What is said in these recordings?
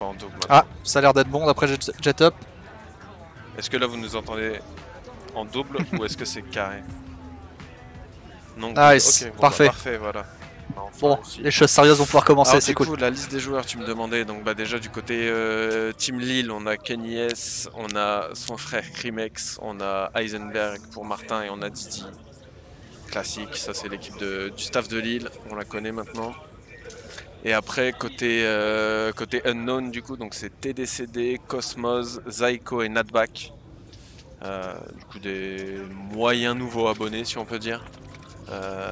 En double. Ah, ça a l'air d'être bon d'après Jet Up. Est-ce que là vous nous entendez en double ou est-ce que c'est carré? Non. Nice, okay, bon, parfait. Bah, parfait, voilà. Enfin, bon, aussi. les choses sérieuses vont pouvoir commencer, c'est cool. Du coup, la liste des joueurs, tu me demandais. Donc, bah, déjà du côté Team Lille, on a Kenny S, on a son frère Crimex, on a Heisenberg pour Martin et on a Didi. Classique, ça c'est l'équipe du staff de Lille, on la connaît maintenant. Et après, côté Unknown, du coup, donc c'est TDCD, Cosmos, Zyko et Natback. Du coup, des moyens nouveaux abonnés, si on peut dire.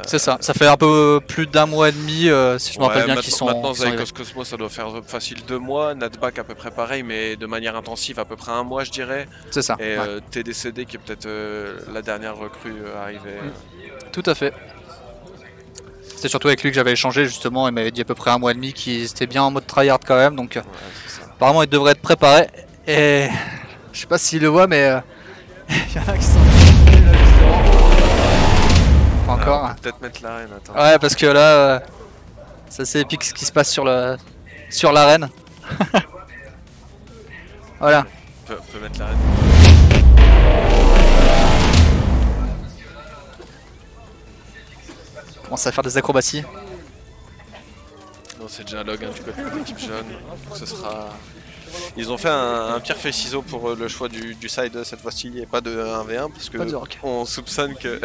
C'est ça, ça fait un peu plus d'un mois et demi, si je me rappelle bien, qu'ils sont. Maintenant, Zyko Cosmos, ça doit faire facile 2 mois. Natback à peu près pareil, mais de manière intensive, à peu près 1 mois, je dirais. C'est ça. Et ouais. TDCD, qui est peut-être la dernière recrue arrivée. Tout à fait. C'était surtout avec lui que j'avais échangé justement, il m'avait dit à peu près 1 mois et demi qu'il était bien en mode tryhard quand même, donc apparemment il devrait être préparé. Et je sais pas s'il le voit, mais il y en a qui sont pas encore. On peut peut-être mettre l'arène, attends. Ouais, parce que là, c'est assez épique ce qui se passe sur l'arène. Voilà. On peut mettre l'arène. Commence à faire des acrobaties. Non, c'est déjà un log hein, du côté de l'équipe jeune. Ce sera... Ils ont fait un pierre feuille ciseau pour le choix du side cette fois-ci et pas de 1v1 parce que on soupçonne que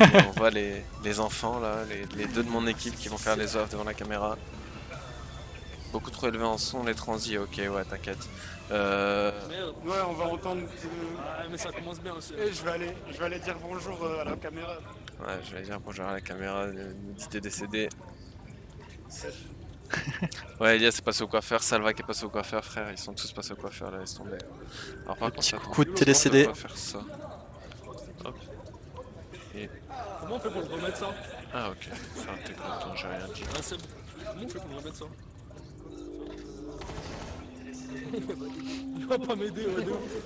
on voit les enfants là, les deux de mon équipe qui vont faire les offres devant la caméra. Beaucoup trop élevé en son, les transis, ok ouais t'inquiète. Ouais on va entendre mais ça commence bien aussi. Et je vais aller dire bonjour à la caméra. Ouais je vais dire bonjour à la caméra, dit décédé. Ouais Elias est passé au coiffeur, Salva qui est passé au coiffeur, frère, ils sont tous passés au coiffeur là, laisse tomber. Alors par petit contre, coup de TDCD. on va faire ça. Hop. Et... Comment on fait pour le remettre ça? Ah ok, faire intégrer, attends j'ai rien dit. Ah c'est bon. Comment on fait pour le remettre ça? Il va pas m'aider,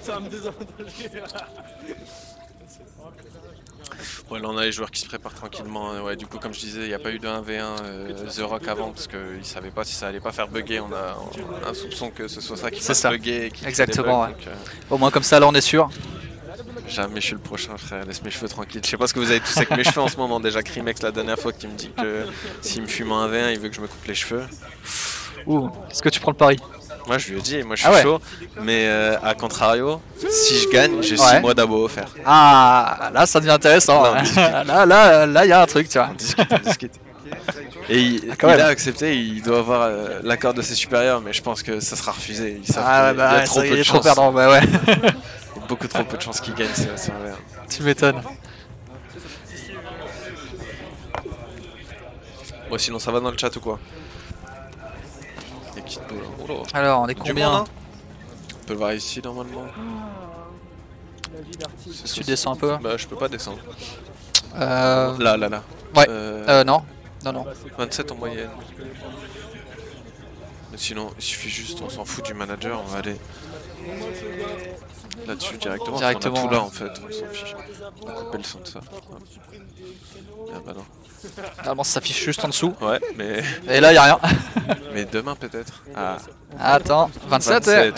ça va me désavantager. Ouais là on a les joueurs qui se préparent tranquillement, ouais du coup comme je disais il n'y a pas eu de 1v1 The Rock avant parce qu'ils savaient pas si ça allait pas faire bugger, on a un soupçon que ce soit ça qui fasse bugger et qui exactement bugs, ouais. Donc, au moins comme ça là on est sûr. Jamais je suis le prochain frère, laisse mes cheveux tranquilles. Je sais pas ce que vous avez tous avec mes cheveux en ce moment, déjà Crimex la dernière fois qui me dit que s'il me fume un 1v1 il veut que je me coupe les cheveux. Ouh, est-ce que tu prends le pari? Moi je lui ai dit, moi je suis chaud, mais à contrario, si je gagne, j'ai 6 mois d'abo offert. Ah, là ça devient intéressant. Là il y a un truc, tu vois. On discute. Et il a accepté, il doit avoir l'accord de ses supérieurs, mais je pense que ça sera refusé. Il y a trop peu de chance. Perdant, bah ouais. Beaucoup trop peu de chances qu'il gagne, c'est vrai. Tu m'étonnes. Bon, sinon ça va dans le chat ou quoi? Alors, on est combien? On peut le voir ici normalement. Si tu descends un peu. Bah, je peux pas descendre. Là. Là. Ouais. Non. 27 en moyenne. Mais sinon, il suffit juste, on s'en fout du manager, on va aller là-dessus directement. On a tout là en fait, on s'en fiche. On va couper le son de ça. Ah bah non. Normalement ça s'affiche juste en dessous. Ouais, mais... Et là, il n'y a rien. Mais demain peut-être. Ah. Attends, 27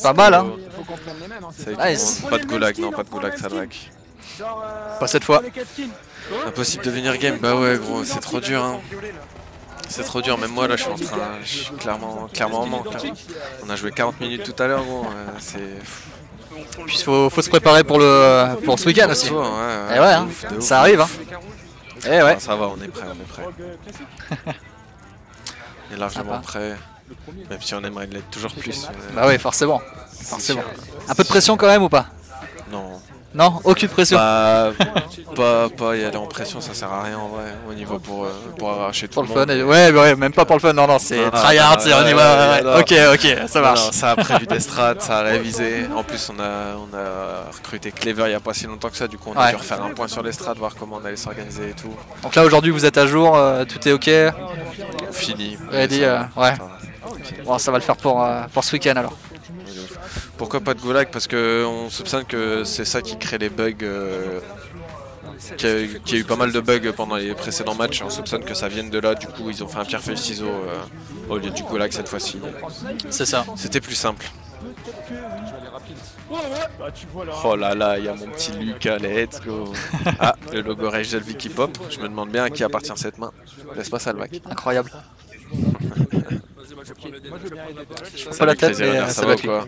pas mal hein. Faut qu'on prenne les mêmes. Nice. Pas de goulag, non, pas de goulag, ça drague. Pas cette fois. Impossible de venir game, bah ouais gros, c'est trop dur hein. C'est trop dur, même moi là je suis clairement en manque. Hein. On a joué 40 minutes tout à l'heure gros, c'est... Puis faut se préparer pour ce week-end aussi. Ouais, et ouais, hein. Ça arrive hein. Et ouais. Ça va, on est prêt. On est largement prêt. Même si on aimerait l'être toujours plus. Bah oui, forcément. Un peu de pression quand même ou pas? Non. Non, aucune pression. Bah, pas y aller en pression, ça sert à rien en vrai, au niveau pour arracher tout le monde. Pour le fun, ouais, même pas pour le fun, non, c'est tryhard, c'est on y va, ok, ça marche. Non, ça a prévu des strats, ça a révisé, en plus on a recruté Clever il y a pas si longtemps que ça, du coup on a dû refaire un point sur les strats, voir comment on allait s'organiser et tout. Donc là aujourd'hui vous êtes à jour, tout est ok? Fini. Ready, ouais. Bon, ça va le faire pour ce week-end alors. Pourquoi pas de goulag? Parce qu'on soupçonne que c'est ça qui crée les bugs qui a eu pas mal de bugs pendant les précédents matchs. On soupçonne que ça vienne de là, du coup ils ont fait un pierre feuille ciseaux au lieu du Gulag cette fois-ci. C'est ça. C'était plus simple. Oh là là, il y a mon petit Lucas, let's go. Ah, le logo Rage Delvi qui pop. Je me demande bien à qui appartient cette main. Laisse pas ça le mec. Incroyable. Pas la tête, mais ça va quoi.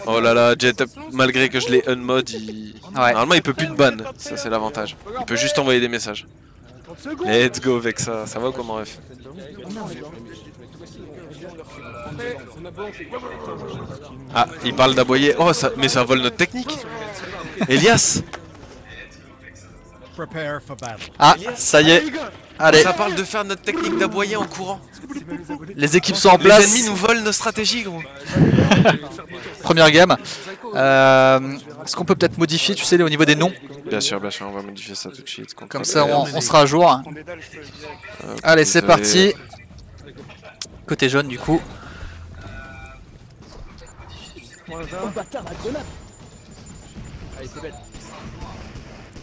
Oh là là, Jet, malgré que je l'ai unmod, normalement il peut plus de ban, ça c'est l'avantage. Il peut juste envoyer des messages. Let's go avec ça, ça va ou comment ref? Ah, il parle d'aboyer. Oh, mais ça vole notre technique. Elias. Ah, ça y est. Allez. Ça parle de faire notre technique d'aboyer en courant. Les équipes sont en place. Les ennemis nous volent nos stratégies, gros. Première game. Est-ce qu'on peut peut-être modifier, tu sais, au niveau des noms? Bien sûr, on va modifier ça tout de suite. Comme ça, on sera à jour. Allez, c'est parti. Côté jaune, du coup.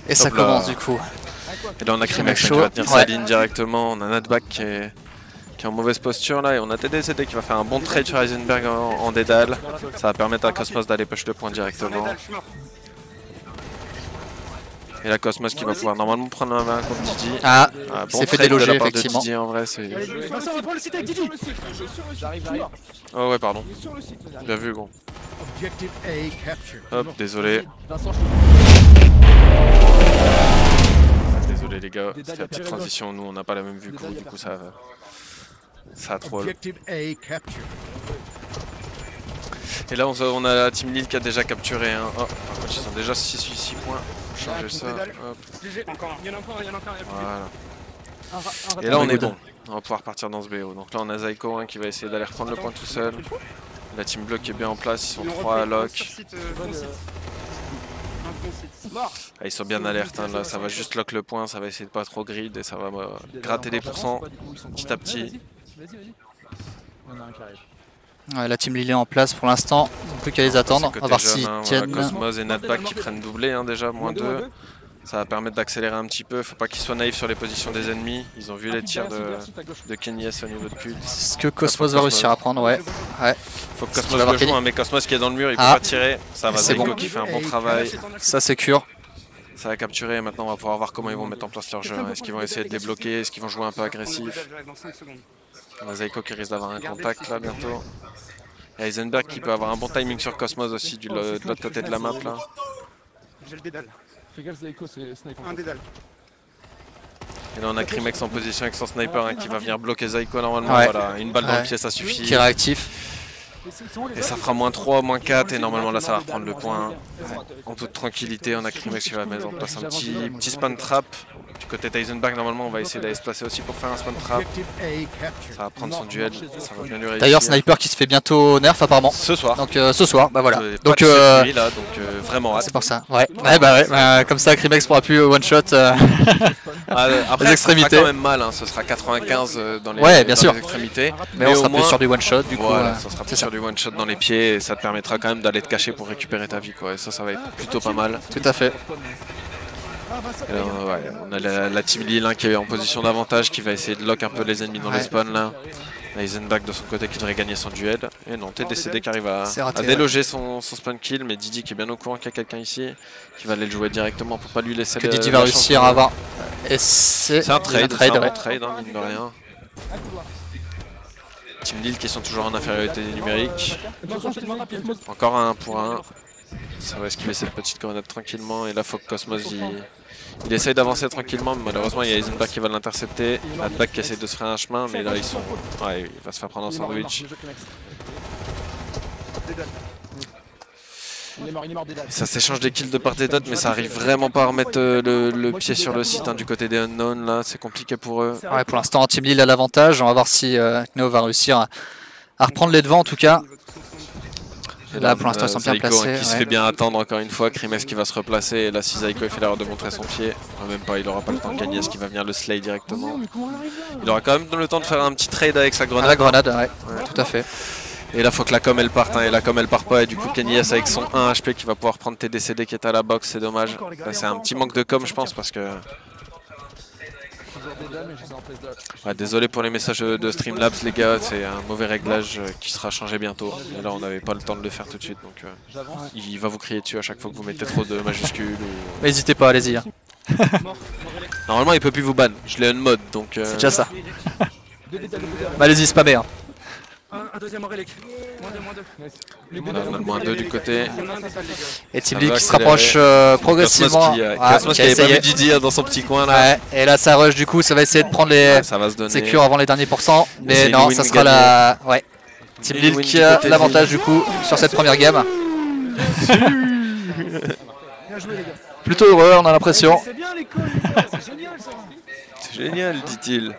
Et ça commence, du coup. Et là, on a Crimex qui va tenir sa ligne directement. On a Nadback qui est en mauvaise posture là. Et on a TDCD qui va faire un bon trade sur Heisenberg en dédale. Ça va permettre à Cosmos d'aller push le point directement. Et la Cosmos qui va pouvoir normalement prendre un 20 contre Didi. Ah, bon c'est fait déloger effectivement. Didi, en vrai, oh ouais, pardon. Bien vu, gros. Hop, désolé. Désolé les gars, c'était la petite transition. Nous on n'a pas la même vue que vous, du coup ça a troll. Et là on a la Team Lille qui a déjà capturé un. Oh, par contre ils sont déjà 6 points. Changer ça. Hop. Voilà. Et là on est bon. On va pouvoir partir dans ce BO. Donc là on a Zaiko qui va essayer d'aller reprendre le point tout seul. La Team Bleu qui est bien en place, ils sont 3 à lock. Ah, ils sont bien alerte, hein, là ça va juste lock le point, ça va essayer de pas trop grid et ça va gratter des pourcents petit à petit. Ouais, la Team Lille est en place pour l'instant, plus qu'à les attendre, on va voir s'ils tiennent. Voilà, Cosmos et Nadback qui prennent doublé hein, déjà, -2. Ça va permettre d'accélérer un petit peu, faut pas qu'ils soient naïfs sur les positions des ennemis. Ils ont vu les tirs de Kenny S au niveau de pulse. Ce que Cosmos va réussir à prendre, ouais. Faut que Cosmos le joue, hein, mais Cosmos qui est dans le mur, il peut pas tirer. Ça va, Zaiko bon. Qui fait un bon travail. Ça sécure. Ça va capturer et maintenant on va pouvoir voir comment ils vont mettre en place leur jeu. Est-ce qu'ils vont essayer de les bloquer, est-ce qu'ils vont jouer un peu agressif? On a Zaiko qui risque d'avoir un contact là bientôt. Et Heisenberg qui peut avoir un bon timing sur Cosmos aussi de l'autre côté de la map là. J'ai le dédale. Fais gaffe Zaiko, c'est sniper. Un dédale. Et là on a Crimex en position avec son sniper hein, qui va venir bloquer Zaiko normalement. Ouais. Voilà, une balle dans le pied ça suffit. Qui est réactif. Et ça fera -3, -4 et normalement là ça va reprendre le point. En toute tranquillité, on a Crimex qui va mettre en place un petit spam trap. Du côté d'Eisenberg, normalement on va essayer d'aller se placer aussi pour faire un spam trap. Ça va prendre son duel, ça va bien lui réussir. D'ailleurs Sniper qui se fait bientôt nerf apparemment. Ce soir. Donc ce soir, bah voilà. Donc vraiment hâte. c'est pour ça. Ouais, comme ça Crimex pourra plus one shot après, les extrémités. Ça sera quand même mal, hein. Ce sera 95 dans les, bien sûr. les extrémités. Mais on sera plus sur du one shot du coup. Voilà, ça sera plus sur du one shot dans les pieds et ça te permettra quand même d'aller te cacher pour récupérer ta vie quoi. Et ça va être plutôt pas mal. Tout à fait. Et là, on a la Team Lille qui est en position d'avantage qui va essayer de lock un peu les ennemis dans les spawns là. Heisenberg de son côté qui devrait gagner son duel. Et non, TDCD qui arrive à déloger son spawn kill, mais Didi qui est bien au courant qu'il y a quelqu'un ici qui va aller le jouer directement pour pas lui laisser que Didi va réussir à avoir. Et c'est un trade, hein, mine de rien. Team Lille qui sont toujours en infériorité numérique. Encore un 1 pour 1. Ça va esquiver cette petite grenade tranquillement et là faut que Cosmos il essaye d'avancer tranquillement mais malheureusement il y a Heisenberg qui va l'intercepter. Nadback qui essaie de se faire un chemin mais là ils sont... Ouais, il va se faire prendre un sandwich. Ça s'échange des kills de part et d'autre mais ça arrive vraiment pas à remettre le pied sur le site hein, du côté des unknowns là, c'est compliqué pour eux. Ouais, pour l'instant Team Lille a l'avantage, on va voir si Neo va réussir à reprendre les devants en tout cas. Et là pour l'instant ils sont bien placés. Qui se fait bien attendre encore une fois, Crimex qui va se replacer et là si Zaiko fait l'erreur de montrer son pied, même pas, il aura pas le temps de gagner, ce qui va venir le slay directement. Il aura quand même le temps de faire un petit trade avec sa grenade. La grenade, ouais, tout à fait. Et là faut que la com elle parte hein, et la com elle part pas et du coup Kenny S avec son 1 HP qui va pouvoir prendre TDCD qui est à la box, c'est dommage. C'est un petit manque de com je pense parce que... Ouais, désolé pour les messages de Streamlabs les gars, c'est un mauvais réglage qui sera changé bientôt. Et là on n'avait pas le temps de le faire tout de suite donc il va vous crier dessus à chaque fois que vous mettez trop de majuscules. Ou... N'hésitez pas, allez-y. Hein. Normalement il peut plus vous ban, je l'ai unmod donc... C'est déjà ça. Bah, allez-y, spammez. Hein. Un deuxième relic. On a le -2 du côté. Et Team League qui se rapproche progressivement. Cosmos qui avait pas vu Didi dans son petit coin là. Ouais, et là ça rush du coup, ça va essayer de prendre les sécures avant les derniers pourcents. Mais non, ça sera la... Ouais. Team League qui a l'avantage du coup sur cette première game. Plutôt heureux, on a l'impression. C'est bien les calls, les gars, c'est génial ça. C'est génial, dit-il.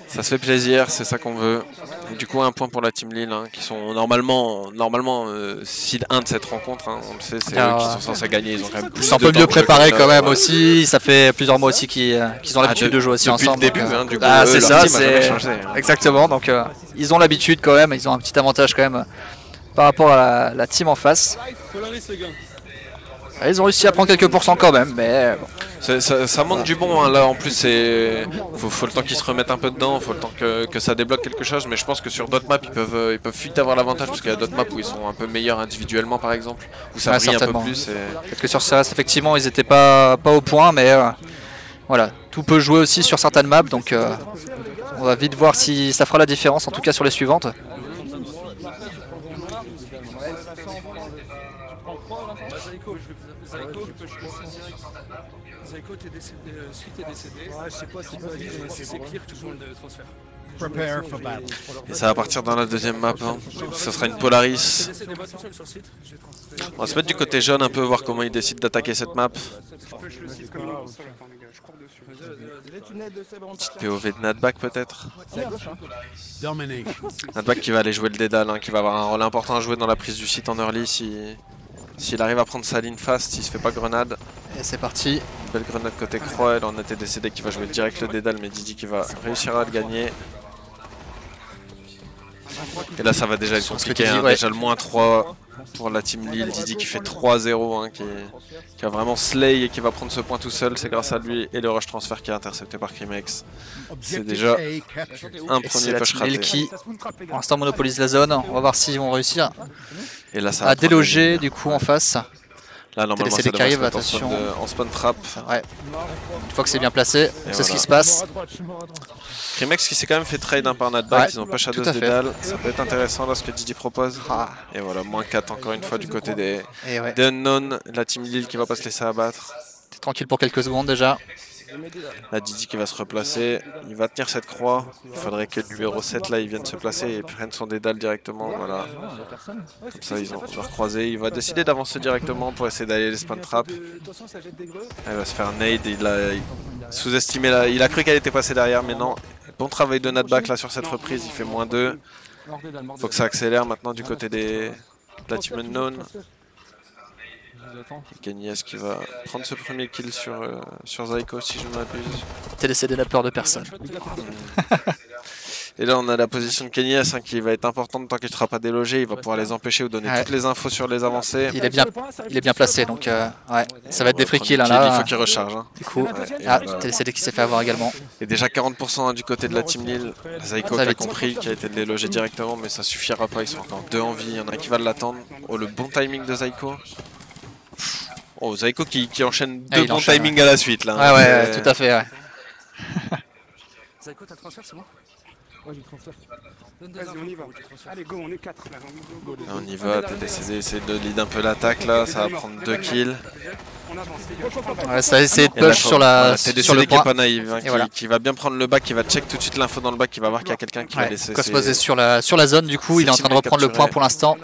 Ça se fait plaisir, c'est ça qu'on veut. Et du coup, un point pour la Team Lille, hein, qui sont normalement seed 1 de cette rencontre. Hein, on le sait, c'est eux qui sont censés gagner. Ils ont quand même plus un peu mieux préparé quand même aussi. Ça fait plusieurs mois aussi qu'ils ont l'habitude de jouer aussi ensemble. Depuis le début, hein, du coup, c'est ça, c'est changé, hein. Exactement. Donc, ils ont l'habitude quand même. Ils ont un petit avantage quand même par rapport à la team en face. Ils ont réussi à prendre quelques pourcents quand même, mais bon. Ça monte du bon, hein. Là en plus c'est faut le temps qu'ils se remettent un peu dedans, faut le temps que ça débloque quelque chose, mais je pense que sur d'autres maps ils peuvent vite avoir l'avantage parce qu'il y a d'autres maps où ils sont un peu meilleurs individuellement par exemple, où ça brille un peu plus. Peut-être que sur CRS effectivement ils étaient pas au point, mais voilà, tout peut jouer aussi sur certaines maps, donc on va vite voir si ça fera la différence, en tout cas sur les suivantes. Zaiko, t'es décédé, suite est décédé. Ouais, je sais pas si c'est clear tout le monde de transfert. Et ça va partir dans la deuxième map, hein. Ce sera une Polaris. On va se mettre du côté jaune un peu, voir comment ils décident d'attaquer cette map. Petite POV de Nadback peut-être. Nadback qui va aller jouer le dédale, hein, qui va avoir un rôle important à jouer dans la prise du site en early s'il arrive à prendre sa ligne fast, s'il se fait pas grenade. Et c'est parti. Une belle grenade côté croix, elle en était décédé qui va jouer direct le dédale, mais Didi qui va réussir à le gagner. Et là ça va déjà être compliqué, hein. Déjà le -3 pour la Team Lille, Didi qui fait 3-0, hein, qui a vraiment slay et qui va prendre ce point tout seul, c'est grâce à lui et le rush transfert qui est intercepté par Crimex. C'est déjà un premier push raté. Qui pour l'instant monopolise la zone, on va voir s'ils vont réussir et là, ça à déloger du coup en face. Là normalement ça devrait se mettre en spawn trap. Ouais. Une fois que c'est bien placé, c'est ce qui se passe. Crimex qui s'est quand même fait trade par Nadback, ils ont pas Shadows dédale, ça peut être intéressant là ce que Didi propose. Et voilà, -4 encore une fois du côté des Unknown, la Team Lille qui va pas se laisser abattre. T'es tranquille pour quelques secondes déjà. Là Didi qui va se replacer, il va tenir cette croix, il faudrait que le numéro 7 là il vienne se placer et prenne son dédale directement, voilà. Comme ça ils vont recroiser, il va décider d'avancer directement pour essayer d'aller les spawn trap. Il va se faire nade, il a sous-estimé là, il a cru qu'elle était passée derrière mais non. Bon travail de Nadback là sur cette reprise, il fait -2. Faut que ça accélère maintenant du côté de la Team Unknown. Kenny S qui va prendre ce premier kill sur Zaiko si je ne m'abuse. TDCD la peur de personne. Et là on a la position de Kenny S, hein, qui va être importante tant qu'il ne sera pas délogé, il va pouvoir les empêcher ou donner toutes les infos sur les avancées. Il est bien placé donc ouais, ça va être des free kills là. Il faut qu'il recharge. Hein. Du coup, TDCD qui s'est fait avoir également. Et déjà 40% hein, du côté de la Team Lille. Zaiko qui a compris, qui a été délogé directement mais ça suffira pas, ils sont encore 2 en vie, il y en a qui va l'attendre. Oh le bon timing de Zaiko. Oh, Zaiko qui enchaîne 2 bons timings à la suite là. Ah ouais, tout à fait. Ouais. Zaiko, t'as le transfert, c'est bon? Ouais, j'ai le transfert. Vas-y, on y va. Allez, go, on est 4 là. Là, on y va, TDCD essaie de lead un peu l'attaque là, ça va prendre 2 kills. Ouais, ça va essayer de push sur le TDCD qui est pas naïf, hein, voilà. qui va bien prendre le back, qui va check tout de suite l'info dans le back, qui va voir qu'il y a quelqu'un qui va laisser. Cosmos est sur la zone du coup, il est en train de reprendre le point pour l'instant.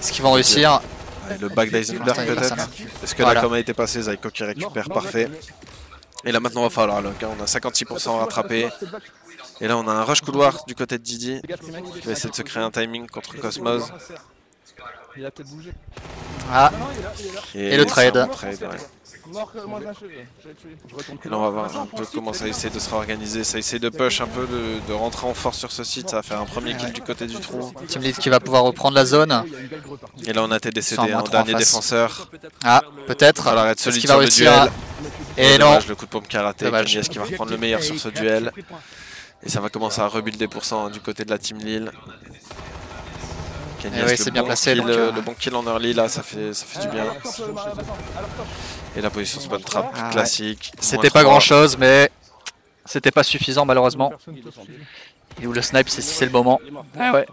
Est-ce qu'ils vont réussir? Le back d'Eisenberg peut-être. Est-ce que la com a été passée? Zaiko qui récupère, parfait. Et là maintenant on va falloir lock, hein. On a 56% à rattraper. Et là on a un rush couloir du côté de Didi qui va essayer de se créer un timing contre Cosmos. Ah. Et le trade. Ouais. Et là on va voir un peu comment ça essaie de se réorganiser, ça essaie de push un peu, de rentrer en force sur ce site, ça va faire un premier kill du côté du trou. Team Lead qui va pouvoir reprendre la zone. Et là on a TDCD en dernier défenseur. Ah, peut-être. Ça l'arrête Est-ce solide qu'il va sur le réussir duel. Et non. Dommage, le coup de pompe qui a raté. Dommage. Est-ce qui va reprendre le meilleur sur ce duel. Et ça va commencer à rebuilder pour ça du côté de la Team Lille. Et oui, c'est bien placé. Kill, Donc, le bon kill en early là, ça fait du bien. Et la position spot trap classique. C'était pas grand chose, mais c'était pas suffisant malheureusement. Et où le snipe, c'est le moment. Ah ouais.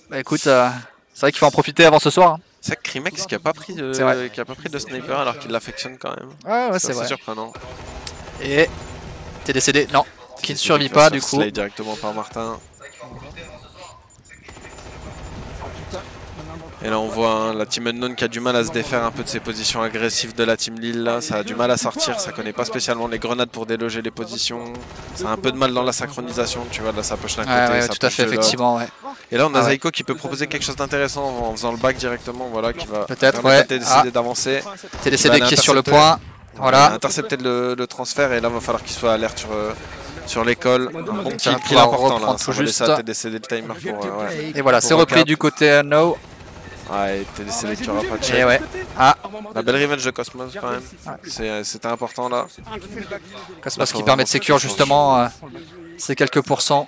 Bah écoute, c'est vrai qu'il faut en profiter avant ce soir. C'est vrai que Crimex qui a pas pris de sniper alors qu'il l'affectionne quand même. Ah ouais, c'est vrai. Surprenant. Et t'es décédé. Non, qui ne survit pas du coup. Slay directement par Martin. Et là on voit la Team Unknown qui a du mal à se défaire un peu de ses positions agressives de la Team Lille là. Ça a du mal à sortir, ça connaît pas spécialement les grenades pour déloger les positions. Ça a un peu de mal dans la synchronisation, tu vois, là ça push d'un côté, Ouais, ça tout à fait, effectivement. Ouais. Et là on a Zaiko qui peut proposer quelque chose d'intéressant en faisant le back directement, voilà, qui va peut-être décider d'avancer. TDCD qui est sur le point. Voilà. Intercepter le transfert et là il va falloir qu'il soit alerte sur l'école. Un bon petit kill va important là, tout ça va juste. laisser TDCD le timer pour... Et voilà, c'est repris du côté No. Ouais, TDCD qui aura pas de check. Et ouais. Ah, la belle revenge de Cosmos quand même. C'était important là. Cosmos qui permet de sécure justement ces quelques pourcents.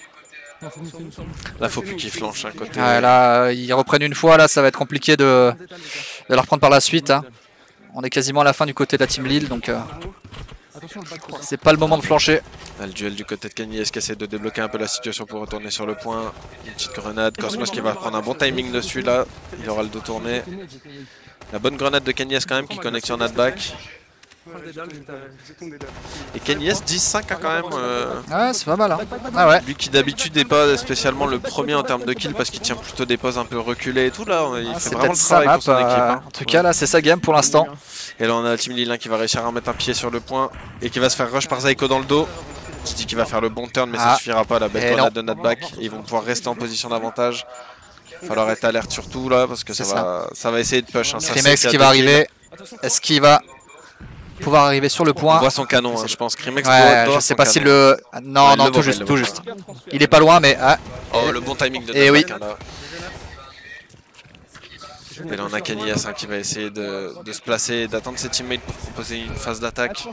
Là faut plus qu'ils flanchent côté. Ouais, là ils reprennent une fois, là ça va être compliqué de la reprendre par la suite. Hein. On est quasiment à la fin du côté de la Team Lille, donc c'est pas le moment de flancher. Là, le duel du côté de Kenny qui essaie de débloquer un peu la situation pour retourner sur le point. Une petite grenade, Cosmos qui va prendre un bon timing dessus là, il aura le dos tourné. La bonne grenade de Kenny quand même qui connecte sur Nadback. Et Kenny 10-5 quand même. Ouais, c'est pas mal. Hein. Ah ouais. Lui qui d'habitude n'est pas spécialement le premier en termes de kill parce qu'il tient plutôt des poses un peu reculées et tout là. Il fait vraiment le travail pour son équipe. Hein. En tout cas là c'est sa game pour l'instant. Et là on a la Team Lille qui va réussir à remettre un pied sur le point et qui va se faire rush par Zaiko dans le dos. Qui dit qu'il va faire le bon turn mais ça suffira pas, la belle grenade de Nadback. Ils vont pouvoir rester en position d'avantage. Il va falloir être alerte surtout là parce que ça va essayer de push. Hein. Crimex qui va arriver. Est-ce qu'il va pouvoir arriver sur le point? On voit son canon, hein, je pense. Crimex je sais pas si le... Non, non, tout juste. Il est pas loin mais... Ah. Oh, le bon timing de Nadback. Et oui. Et là on a Kennyas qui va essayer de se placer et d'attendre ses teammates pour proposer une phase d'attaque.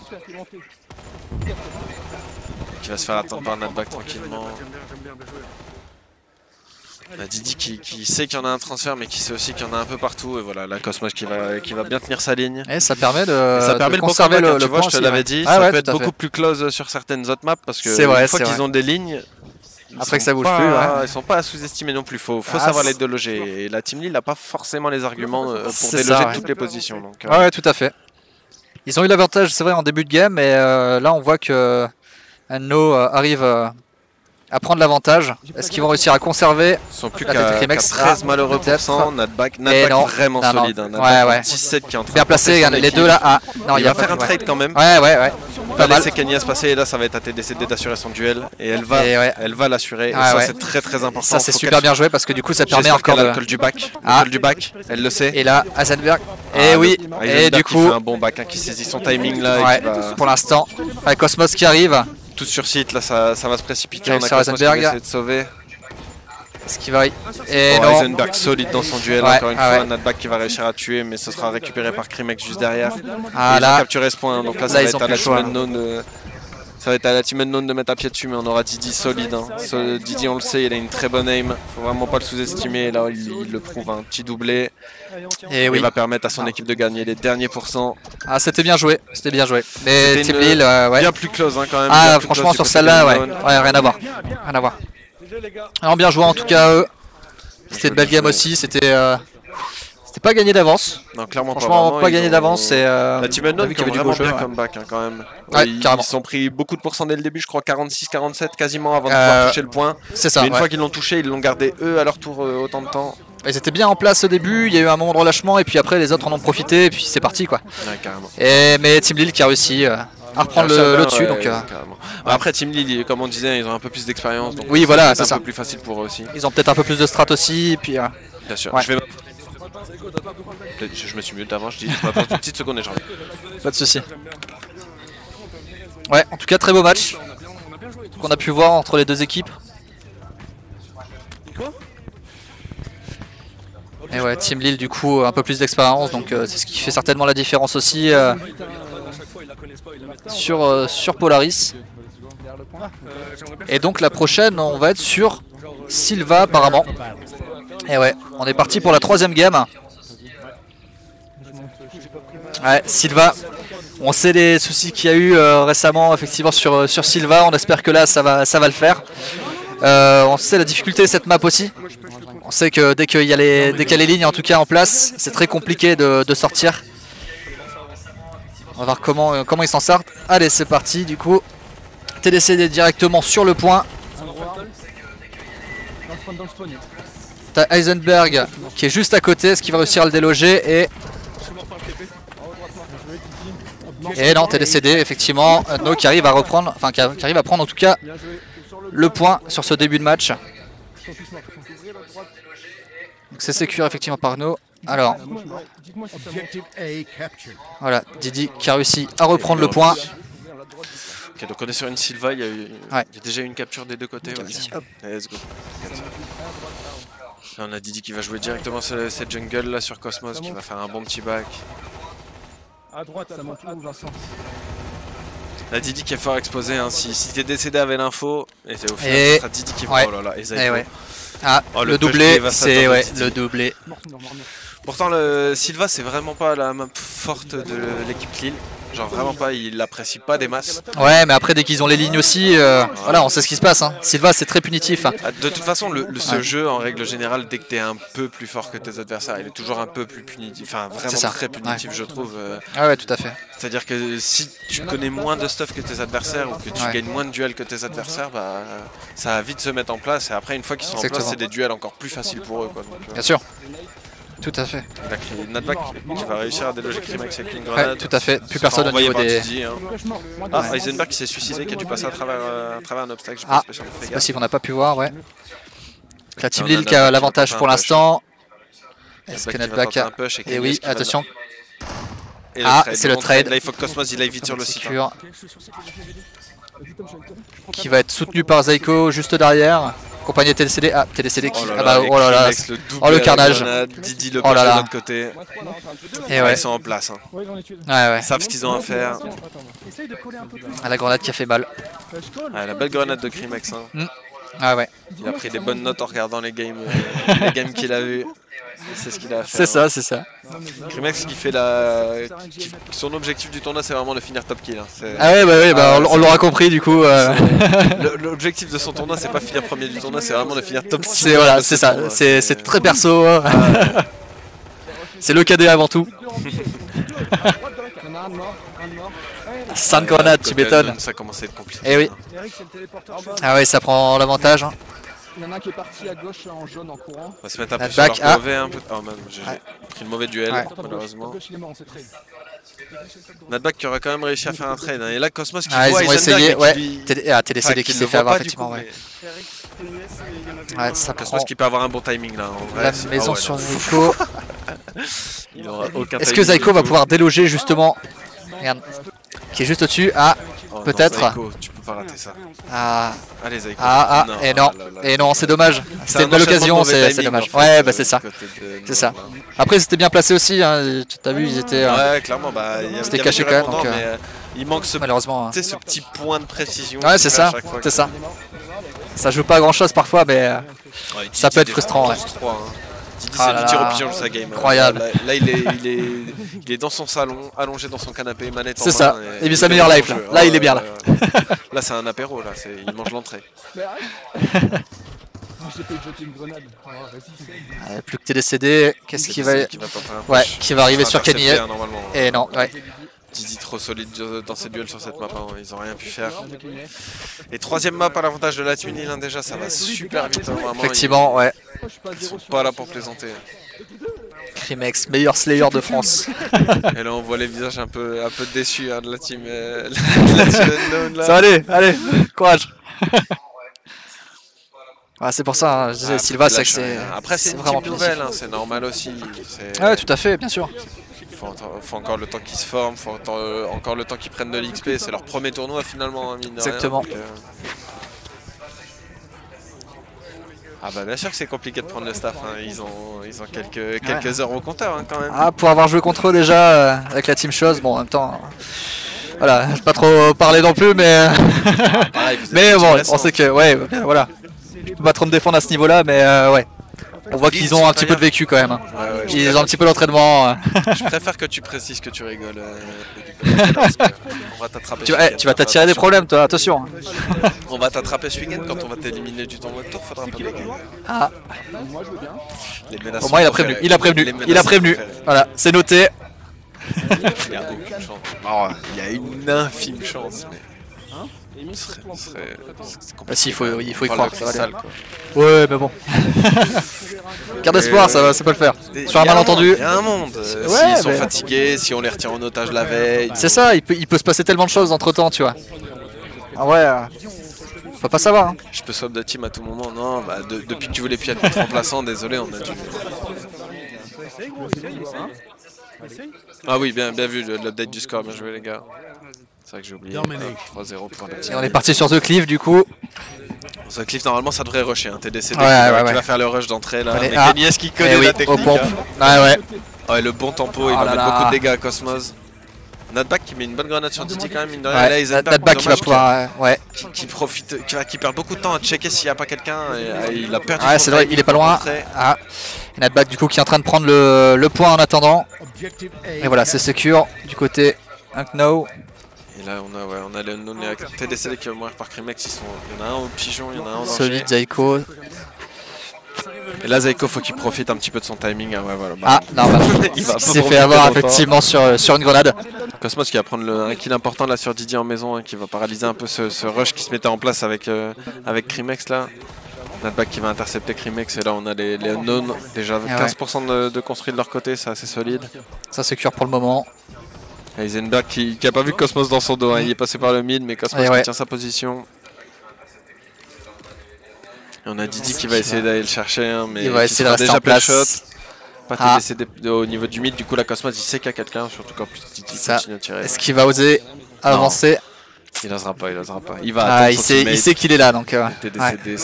Qui va se faire attendre par Nadback tranquillement. On a Didi qui sait qu'il y en a un transfert mais qui sait aussi qu'il y en a un peu partout. Et voilà, la Cosmos qui va bien tenir sa ligne. Et ça permet de conserver le tu vois, point. Je te l'avais dit, ça peut être beaucoup plus close sur certaines autres maps parce que une fois qu'ils ont des lignes, après que ça bouge plus, ils sont pas à sous-estimer non plus. Faut savoir les déloger. Et la Team Lille n'a pas forcément les arguments pour déloger toutes les positions. Donc, ouais, tout à fait. Ils ont eu l'avantage, c'est vrai, en début de game, mais là on voit que Anno arrive à prendre l'avantage. Est-ce qu'ils vont réussir à conserver? Ils sont plus qu'à 13 malheureux %. Nadback vraiment solide. Ouais. 17 qui est en train bien placé, les deux là. Ah, non, il va faire un trade quand même. Ouais. Il va laisser Kenny se passer et là ça va être à TDCD d'assurer son duel. Et elle va l'assurer. Et ça c'est très important. Ça c'est super bien joué parce que du coup ça permet encore de... le du back. Du back, elle le sait. Et là, Heisenberg. Et oui, et du coup... fait un bon back qui saisit son timing là. Pour l'instant, avec Cosmos qui arrive. Tout sur site, là ça va se précipiter. On a Cosmos qui va essayer de sauver. Est-ce qu'il va... Et non. Heisenberg solide dans son duel, encore une fois. Nadback qui va réussir à tuer, mais ce sera récupéré par Crimex juste derrière. Ils ont capturé ce point, donc là ça va être à la Team Unknown. Ça va être à la Team Unknown de mettre un pied dessus, mais on aura Didi solide. Hein. Didi, on le sait, il a une très bonne aim. Faut vraiment pas le sous-estimer. Là, il le prouve, un petit doublé. Et il va permettre à son équipe de gagner les derniers pourcents. Ah, c'était bien joué. Mais Team Lille, bien plus close hein, quand même. Ah, franchement, sur celle-là, rien à voir. Alors, bien joué en tout cas, eux. C'était une belle game aussi. C'était pas gagné d'avance. Non, clairement franchement, pas gagné d'avance. La Team Unknown qui a vraiment bien comeback hein, quand même. Ils se sont pris beaucoup de pourcents dès le début, je crois 46-47 quasiment avant de pouvoir toucher le point. C'est ça. Mais une fois qu'ils l'ont touché, ils l'ont gardé eux à leur tour autant de temps. Ils étaient bien en place au début, il y a eu un moment de relâchement et puis après les autres en ont profité et puis c'est parti quoi. Ouais, carrément. Mais Team Lille qui a réussi à reprendre le dessus. Donc, après Team Lille, comme on disait, ils ont un peu plus d'expérience. Oui voilà, c'est un peu plus facile pour eux aussi. Ils ont peut-être un peu plus de strat aussi. Et puis, bien sûr. Je vais Je me suis muté avant, je dis, je m'attends une petite seconde et j'en reviens. Pas de soucis. Ouais, en tout cas, très beau match qu'on a pu voir entre les deux équipes. Et ouais, Team Lille, du coup, un peu plus d'expérience, donc c'est ce qui fait certainement la différence aussi sur Polaris. Et donc la prochaine, on va être sur Silva apparemment. Et ouais, on est parti pour la troisième game. Ouais, Silva, on sait les soucis qu'il y a eu récemment effectivement sur Silva, on espère que là ça va le faire. On sait la difficulté de cette map aussi. On sait que dès qu'il y a les lignes en tout cas en place, c'est très compliqué de sortir. On va voir comment ils s'en sortent. Allez, c'est parti du coup. TDCD directement sur le point. T'as Heisenberg qui est juste à côté, est-ce qu'il va réussir à le déloger et non, TDCD effectivement, No qui arrive à reprendre, enfin qui arrive à prendre en tout cas le point sur ce début de match. C'est sécure effectivement par No. Alors, voilà, Didi qui a réussi à reprendre le point. Ok, donc on est sur une Silva, il y a déjà eu une capture des deux côtés. Ouais. Let's go. Là, on a Didi qui va jouer directement sur cette jungle là sur Cosmos, qui va faire un bon petit back. À droite, ça monte où, Vincent? Là, Didi qui est fort exposé, hein. Si t'es décédé avec l'info, et c'est au final, ce sera Didi qui va. Ouais. Oh là là, et ouais. Ah, oh, le doublé, c'est le doublé. Pourtant, le Silva, c'est vraiment pas la map forte de l'équipe Lille. Genre vraiment pas, il l'apprécie pas des masses. Ouais, mais après dès qu'ils ont les lignes aussi, voilà, on sait ce qui se passe. Hein. Silva, c'est très punitif. Hein. De toute façon, ce jeu, en règle générale, dès que t'es un peu plus fort que tes adversaires, il est toujours un peu plus punitif. Enfin, vraiment très punitif, je trouve. Ah ouais, tout à fait. C'est-à-dire que si tu connais moins de stuff que tes adversaires ou que tu gagnes moins de duels que tes adversaires, bah, ça va vite se mettre en place. Et après, une fois qu'ils sont en place, c'est des duels encore plus faciles pour eux, quoi. Donc, bien sûr. Tout à fait. Nadback qui va réussir à déloger Crimex avec une grenade. Ouais, tout à fait. Plus personne au niveau des... Didi, hein. Ah, Heisenberg qui s'est suicidé, qui a dû passer à travers un obstacle. Ah, c'est possible, on n'a pas pu voir, ouais. La Team Lille qui a l'avantage pour l'instant. Est-ce que Nadback a... Et oui, attention. Ah, c'est le trade. Là, il faut que Cosmos il aille vite sur le site. Qui va être soutenu par Zaiko juste derrière. Accompagné TDCD. Ah, TDCD qui. Ah bah, oh là là. Oh le carnage. Didi le oh là là. de l'autre côté. Et ouais. Ils sont en place. Hein. Ouais, ouais. Ils savent ce qu'ils ont à faire. Ah, la grenade qui a fait mal. Ah, la belle grenade de Crimex. Hein. Ah ouais. Il a pris des bonnes notes en regardant les games qu'il a vu. C'est ce qu'il a à faire. C'est ça, c'est ça. Crimex qui fait son objectif du tournoi, c'est vraiment de finir top kill. Hein. Ah ouais, on l'aura compris du coup. L'objectif de son tournoi, c'est pas finir premier du tournoi, c'est vraiment de finir top kill. Voilà, c'est ça. C'est très perso. C'est le KD avant tout. 5 grenades, tu m'étonnes. Ça commence à être compliqué. Eh oui. Ah ouais, ça prend l'avantage. Hein. Il y en a un qui est parti à gauche en jaune en courant. On va se mettre un peu sur leur mauvais un peu. Oh man, j'ai pris le mauvais duel, malheureusement. Nadback qui aurait quand même réussi à faire un trade. Hein. Et là, Cosmos qui voit ils vont essayer, ouais. TDCD qui s'est fait avoir, coup, effectivement, ouais. Ouais, ça prend... Cosmos qui peut avoir un bon timing là, en vrai. La maison sur Zaiko. Il aura aucun. Est-ce que Zaiko va pouvoir déloger justement? Regarde. Qui est juste au-dessus. Ah, peut-être. Tu peux pas rater ça. Ah. Allez Zaiko. Ah, et non. Et non, c'est dommage. C'était une belle occasion, c'est dommage. Ouais, bah c'est ça. C'est ça. Après, c'était bien placé aussi. Hein. T'as vu, ils étaient. Ouais, clairement. Bah, c'était caché quand même. Donc, il manque ce, malheureusement, ce petit point de précision. Ouais, c'est ça. C'est ça. Ça joue pas à grand chose parfois, mais ça peut être frustrant. Didi, c'est du tir au pigeon sa game. Incroyable. Là, il est dans son salon, allongé dans son canapé, manette en main. C'est ça. Et puis sa meilleure life là. Là, il est bien là. Là, c'est un apéro, là. Il mange l'entrée. Plus que TDCD, qu'est-ce qui va... Ouais, qui va arriver sur Kenny. Et non, ouais. Didi trop solide dans ses duels sur cette map, hein. Ils ont rien pu faire. Et troisième map à l'avantage de la Tunis, hein, déjà ça va super vite. Hein, vraiment, effectivement, ouais. Ils sont pas là pour plaisanter. Crimex, meilleur slayer de France. Et là on voit les visages un peu déçus hein, de la team, Unknown, là. Ça va aller, allez, courage. Ah, c'est pour ça, hein, je disais, Silva, c'est que c'est. Après, c'est une vraiment team nouvelle, hein, c'est normal aussi. Ouais, tout à fait, bien sûr. Faut encore le temps qu'ils se forment, faut encore le temps qu'ils prennent de l'XP. C'est leur premier tournoi finalement, hein, mine de Exactement. Rien, donc, Ah bah bien sûr que c'est compliqué de prendre le staff, hein. Ils ont quelques heures au compteur hein, quand même. Ah, pour avoir joué contre eux déjà avec la team chose, bon en même temps. Voilà, je vais pas trop parler non plus, mais. Mais bon, on sait que, ouais, voilà. Je peux pas trop me défendre à ce niveau-là, mais ouais. On voit qu'ils ont un petit peu de vécu quand même. Hein. Ouais, ils ont un petit peu d'entraînement. Je préfère que tu précises que tu rigoles. On va t'attraper. Tu vas t'attirer des problèmes, toi, attention. On va t'attraper ce week-end quand on va t'éliminer du tournoi de tour, faudra pas dégager. Ah. Au moins il a prévenu. Voilà, c'est noté. Il y a aucune chance. Oh, il y a une infime chance, mais. Ah si, il faut y croire, ça va aller. Ouais, mais bon. Garde espoir, ça peut le faire. Sur un malentendu. Il y a un monde. S'ils sont fatigués, si on les retient en otage la veille. C'est ça, il peut se passer tellement de choses entre temps, tu vois. Ah ouais. Faut pas savoir. Hein. Je peux swap de team à tout moment. Non, bah depuis que tu voulais plus être notre remplaçant, désolé, on a dû. Ah oui, bien vu l'update du score, bien joué les gars. C'est vrai que j'ai oublié. 3-0 pour la team. On est parti sur The Cliff du coup. The Cliff, normalement ça devrait rusher. Hein. T'es décédé, tu vas faire le rush d'entrée là. Allez, mais est-ce qu'il connaît la technique ouais. Le bon tempo, il va mettre beaucoup de dégâts à Cosmos. Nadback qui met une bonne grenade sur Didi quand même, mine de rien. Nadback qui va pouvoir. Qui profite, qui perd beaucoup de temps à checker s'il n'y a pas quelqu'un. Il a perdu. C'est vrai, il est pas loin. Nadback du coup qui est en train de prendre le point en attendant. Et voilà, c'est secure du côté Unknow. Et là on a le Unknown et TDC qui va mourir par Crimex. Il y en a un au pigeon, il y en a un en danger. Solide Zaiko. Et là Zaiko faut qu'il profite un petit peu de son timing. Il s'est fait avoir effectivement sur une grenade. Cosmos qui va prendre un kill important là sur Didier en maison, hein, qui va paralyser un peu ce rush qui se mettait en place avec Crimex là. Nadback qui va intercepter Crimex et là on a les Unknown, déjà 15% de construit de leur côté, c'est assez solide. Ça secure pour le moment. Heisenberg qui a pas vu Cosmos dans son dos, hein. Il est passé par le mid mais Cosmos qui tient sa position. Et on a Didi qui va essayer d'aller le chercher, hein, mais il va essayer de rester déjà en place. Shot. Pas décédé au niveau du mid, du coup la Cosmos il sait qu'il y a quelqu'un, surtout quand Didi continue à tirer. Est-ce qu'il va oser avancer? Il osera pas. Il va attendre son teammate. Il sait qu'il est là donc. Il était décédé,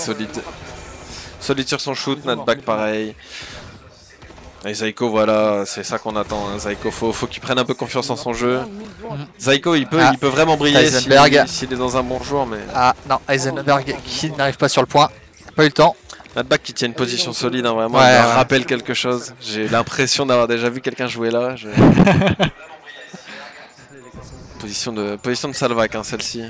solide sur son shoot, Nadback pareil. Et Zaiko, voilà, c'est ça qu'on attend. Hein. Zaiko, faut qu'il prenne un peu confiance en son jeu. Zaiko, il peut vraiment briller s'il est dans un bon jour. Mais... Ah non, Heisenberg qui n'arrive pas sur le point. Pas eu le temps. Nadback qui tient une position solide, hein, vraiment. Il me rappelle quelque chose. J'ai l'impression d'avoir déjà vu quelqu'un jouer là. Position de Salvac, hein, celle-ci.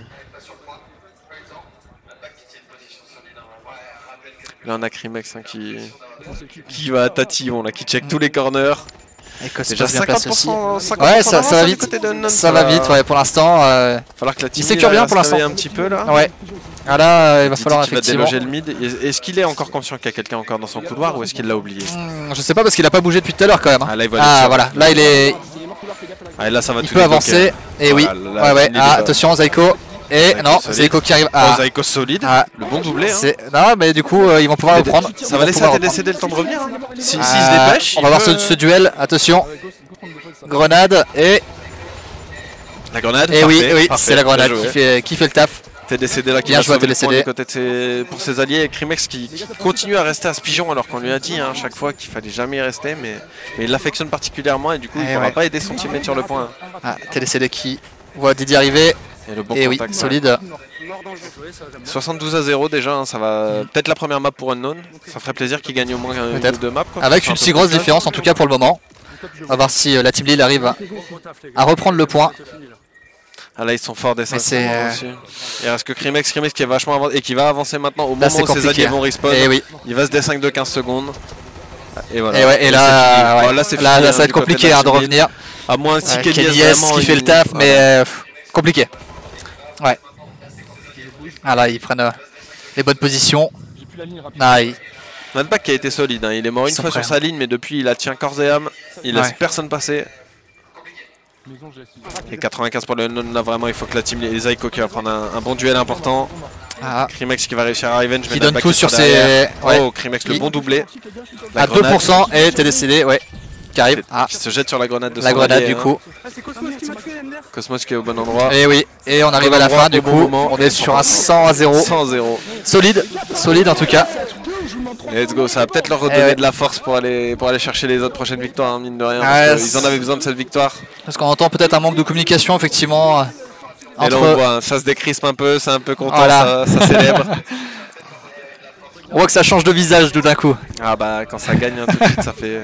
Là on a Crimex hein, qui va à tatillon là, qui check tous les corners. Déjà 50%, 50% ouais, ça va vite. Ça va vite, pour l'instant. Falloir que la team il sécure bien pour l'instant. Un petit peu là. Ouais. Ah là, il va falloir effectivement. Va déloger le mid. Est-ce qu'il est encore conscient qu'il y a quelqu'un encore dans son couloir ou est-ce qu'il l'a oublié? Je sais pas parce qu'il a pas bougé depuis tout à l'heure quand même. Hein. Ah là il voilà, là il est. Ah là ça va. Il peut avancer. Et oui. Attention Zaiko. Et non, Zaiko qui arrive. Zaiko solide. Le bon doublé. Non, mais du coup ils vont pouvoir le prendre. Ça va laisser à TDC le temps de revenir. S'il se dépêche. On va voir ce duel. Attention. Grenade et. La grenade. Et oui, c'est la grenade qui fait le taf. TDCD là qui va sauver le point du côté pour ses alliés. Et Crimex qui continue à rester à ce pigeon alors qu'on lui a dit chaque fois qu'il fallait jamais y rester, mais il l'affectionne particulièrement et du coup il ne pourra pas aider son teammate sur le point. TDCD qui voit Didier arriver. Et le bon contact, solide. 72-0 déjà, hein, ça va peut-être la première map pour Unknown. Ça ferait plaisir qu'il gagne au moins une ou deux maps. Quoi. Avec une si grosse différence en tout cas pour le moment. On va voir si la Team Lille arrive à reprendre le point. Ah là ils sont forts des 5 aussi. Il reste que Crimex qui est vachement avancé et qui va avancer maintenant au moment où ses alliés vont respawn. Il va se D5 de 15 secondes. Et voilà. Et là, ça va être compliqué de revenir. À moins si Kennyes qui fait le taf, mais compliqué. Ouais. Ah là, ils prennent les bonnes positions. Nadback qui a été solide, hein. Il est mort une fois sur sa ligne, mais depuis il la tient corps et âme. Il laisse personne passer. Et 95 pour le Unknown, là vraiment il faut que la team les Zaiko qui va prendre un bon duel important. Crimex qui va réussir à revenge. Qui donne tout sur ses... Ouais. Oh, Crimex le bon doublé. À 2% et TDCD, ouais. Qui arrive. Qui se jette sur la grenade de la grenade du coup. Cosmos qui est au bon endroit. Et oui, et on arrive à la fin du coup. On est sur un 100 à 0. 100-0. Solide en tout cas. Let's go, ça va peut-être leur redonner de la force pour aller chercher les autres prochaines victoires, hein, mine de rien. Parce ils en avaient besoin de cette victoire. Parce qu'on entend peut-être un manque de communication, effectivement. Et là on voit, ça se décrispe un peu, c'est un peu content, voilà. ça célèbre. On voit que ça change de visage tout d'un coup. Ah bah quand ça gagne tout de suite ça fait...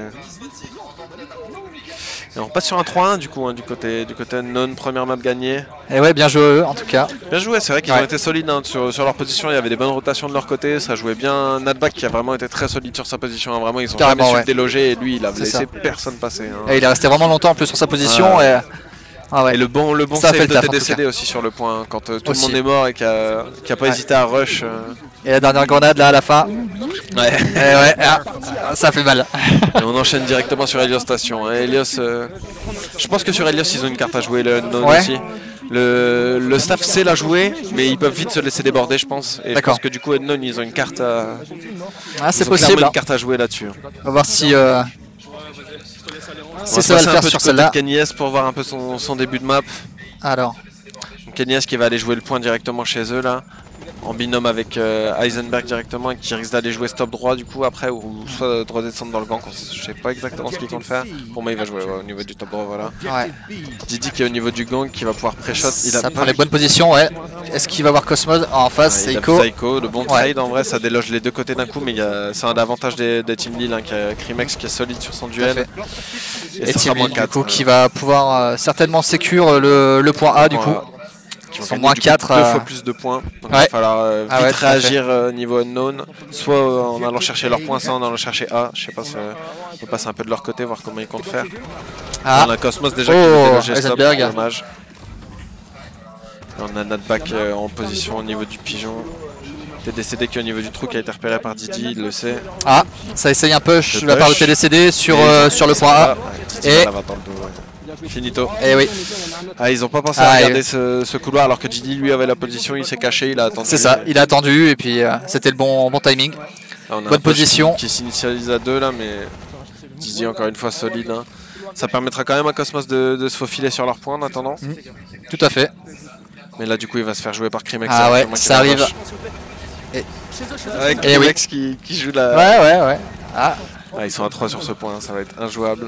Et on passe sur un 3-1 du coup, hein, du côté Unknown, première map gagnée. Et ouais, bien joué eux en tout cas. Bien joué, c'est vrai qu'ils ont été solides hein, sur leur position, il y avait des bonnes rotations de leur côté, ça jouait bien. Nadback qui a vraiment été très solide sur sa position, hein, vraiment ils ont jamais su le déloger et lui il a laissé personne passer. Hein. Et il est resté vraiment longtemps en plus sur sa position. Et le bon save de TDCD aussi sur le point, hein, quand tout le monde est mort et qui a pas hésité à rush. Et la dernière grenade là à la fin. Ça fait mal. Et on enchaîne directement sur Helios Station. Hein. Helios, je pense que sur Helios ils ont une carte à jouer, le Unknown aussi. Le staff sait la jouer, mais ils peuvent vite se laisser déborder, je pense. Et je pense que du coup Unknown ils ont une carte à... c'est possible. Une carte à jouer là-dessus. On va voir si... si ça va le faire sur celle-là. Kenny pour voir un peu son début de map. Alors. Kenny qui va aller jouer le point directement chez eux là. En binôme avec Heisenberg directement et qui risque d'aller jouer stop droit du coup après ou soit droit descendre dans le gank, je sais pas exactement ce qu'il compte faire. Pour moi il va jouer au niveau du top droit, voilà. Didi qui est au niveau du gank qui va pouvoir pré-shot. Ça prend les bonnes positions, ouais. Est-ce qu'il va voir Cosmos en face? Seiko, le bon trade en vrai, ça déloge les deux côtés d'un coup, mais c'est un avantage des Team Lille, hein, qui a Crimex qui est solide sur son duel. Et Team Lille du coup qui va pouvoir certainement sécure le point A du coup. Ils sont moins 4. 2 fois plus de points. Donc il va falloir vite réagir niveau Unknown. Soit en allant chercher leurs points, soit en allant chercher A. Je sais pas si on peut passer un peu de leur côté, voir comment ils comptent faire. On a Cosmos déjà qui veut déloger stop, dommage. Et on a Nadback en position au niveau du pigeon. TDCD qui est au niveau du trou qui a été repéré par Didi, il le sait. Ah, ça essaye un push de la part de TDCD sur le point A. Et finito. Et oui. Ils ont pas pensé à regarder ce couloir alors que Didi lui avait la position, il s'est caché, il a attendu. C'est ça, il a attendu et puis c'était le bon timing. Bonne position. Qui s'initialise à 2 là, mais Didi encore une fois solide. Hein. Ça permettra quand même à Cosmos de se faufiler sur leur point en attendant. Tout à fait. Mais là du coup il va se faire jouer par Crimex. Ah ouais, ça arrive. Avec Crimex qui joue la... Ouais. Ils sont à 3 sur ce point, ça va être injouable.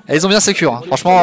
Et ils ont bien sécure, hein. Franchement...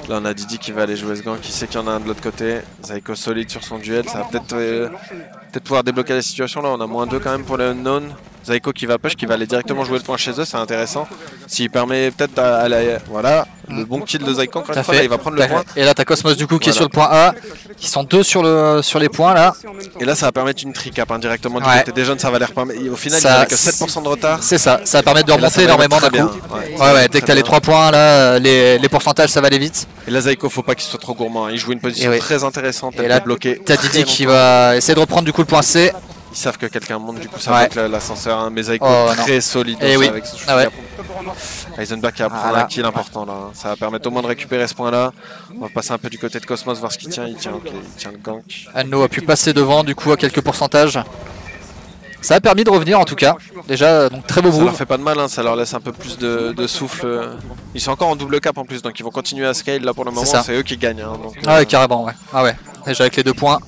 Là on a Didi qui va aller jouer ce gang, qui sait qu'il y en a un de l'autre côté. Zaiko solide sur son duel, ça va peut-être pouvoir débloquer la situation. Là on a -2 quand même pour les Unknown. Zaiko qui va push, qui va aller directement jouer le point chez eux, c'est intéressant. S'il permet peut-être à la... Voilà, le bon kill de Zaiko, encore une fois, là, il va prendre le point. Et là t'as Cosmos du coup qui est sur le point A, qui sont 2 sur les points là. Et là ça va permettre une tricap hein, directement du côté des jeunes, ça va leur permettre... Au final il n'y a que 7% de retard. C'est ça, ça va permettre de remonter énormément d'un coup. Ouais, dès que t'as les 3 points là, les pourcentages ça va aller vite. Et là Zaiko faut pas qu'il soit trop gourmand, hein. Il joue une position très intéressante, et là bloqué. T'as Didi qui va essayer de reprendre du coup le point C. Ils savent que quelqu'un monte, du coup ça bloque l'ascenseur, hein. Mais Zaiko très solide avec ce Heisenberg qui va prendre un kill important là. Ça va permettre au moins de récupérer ce point là. On va passer un peu du côté de Cosmos, voir ce qu'il tient. Il tient le gank. Anno a pu passer devant du coup à quelques pourcentages. Ça a permis de revenir en tout cas. Déjà, donc très beau move. Ça leur fait pas de mal, hein. Ça leur laisse un peu plus de souffle. Ils sont encore en double cap en plus, donc ils vont continuer à scale là pour le moment. C'est eux qui gagnent. Hein, donc, ouais, carrément, ouais. Déjà avec les 2 points.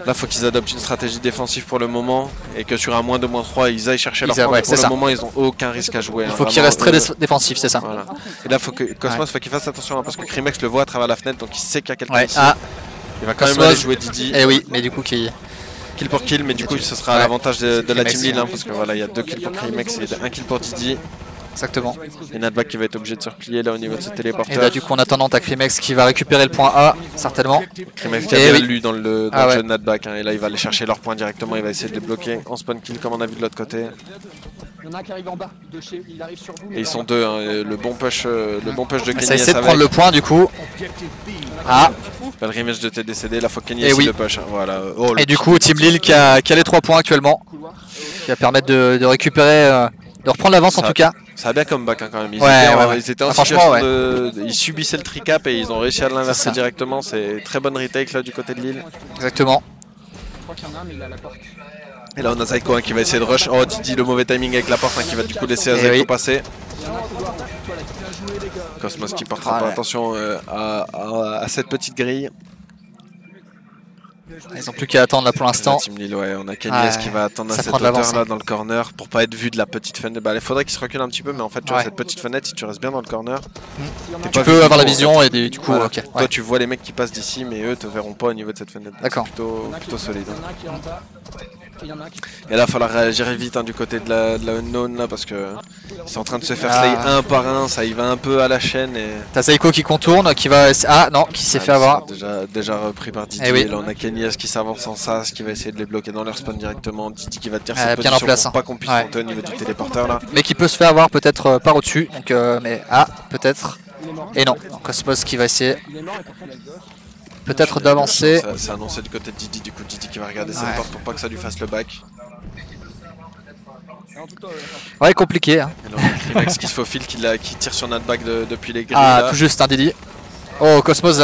Là, faut qu'ils adoptent une stratégie défensive pour le moment et que sur un -2, -3, ils aillent chercher leur point. Pour le moment, ils ont aucun risque à jouer. Il faut qu'ils restent très défensifs, c'est ça. Voilà. Et là, faut que Cosmos faut qu'il fasse attention hein, parce que Crimex le voit à travers la fenêtre, donc il sait qu'il y a quelqu'un ici. Il va quand même aller jouer Didi. Et oui, mais du coup, kill pour kill, mais du coup, ce sera à l'avantage de la Team Lille hein, parce que voilà, il y a 2 kills pour Crimex et 1 kill pour Didi. Exactement. Et Nadback qui va être obligé de se replier là au niveau de ce téléporteur. Et là du coup en attendant t'as Crimex qui va récupérer le point A certainement. Crimex qui a bien lu dans le jeu de Nadback hein, et là il va aller chercher leur point directement, il va essayer de les bloquer en spawn kill comme on a vu de l'autre côté. Il y en a un qui arrive en bas, il arrive sur vous. Et ils sont 2, hein, le bon push de Kenny. Ça essaie de prendre le point du coup. Le rematch de TDCD, là faut Kenny le push. Hein, voilà. Et du coup Team Lille qui a les 3 points actuellement. Qui va permettre de récupérer, de reprendre l'avance en tout cas. Ça a bien comeback hein, quand même. Ils étaient en situation ils subissaient le tricap et ils ont réussi à l'inverser directement. C'est très bonne retake là du côté de Lille. Exactement. Et là on a Zaiko hein, qui va essayer de rush. Oh Didi le mauvais timing avec la porte hein, qui va du coup laisser à Zaiko passer. Cosmos qui portera pas attention à cette petite grille. Ils ont plus qu'à attendre là pour l'instant. Team Lille, ouais, on a Kanyes qui va attendre à cette hauteur là dans le corner pour pas être vu de la petite fenêtre. Bah, il faudrait qu'il se recule un petit peu, mais en fait, tu vois, cette petite fenêtre, si tu restes bien dans le corner, tu peux avoir la vision et du coup, ok. Toi, tu vois les mecs qui passent d'ici, mais eux te verront pas au niveau de cette fenêtre. D'accord. Plutôt solide. Et là, il va falloir réagir vite hein, du côté de la Unknown là parce que ils sont en train de se faire slay un par un, ça y va un peu à la chaîne. Et... T'as Zaiko qui contourne, qui va. Ah non, qui s'est fait avoir. Déjà repris par Didi. Et là, on a Kanyes qui s'avance en sas, qui va essayer de les bloquer dans leur spawn directement. Didi qui va tenir cette position pour pas qu'on puisse monter au niveau du téléporteur là. Mais qui peut se faire avoir peut-être par au-dessus. Donc, mais peut-être. Et non, Cosmos qui va essayer. Peut-être d'avancer. C'est annoncé du côté de Didi, du coup Didi qui va regarder cette porte pour pas que ça lui fasse le back. Ouais, compliqué. Hein. Et là, on a Crimex qui se faufile, qui tire sur notre back depuis les grilles. Ah, là. Tout juste, hein, Didi. Oh, Cosmos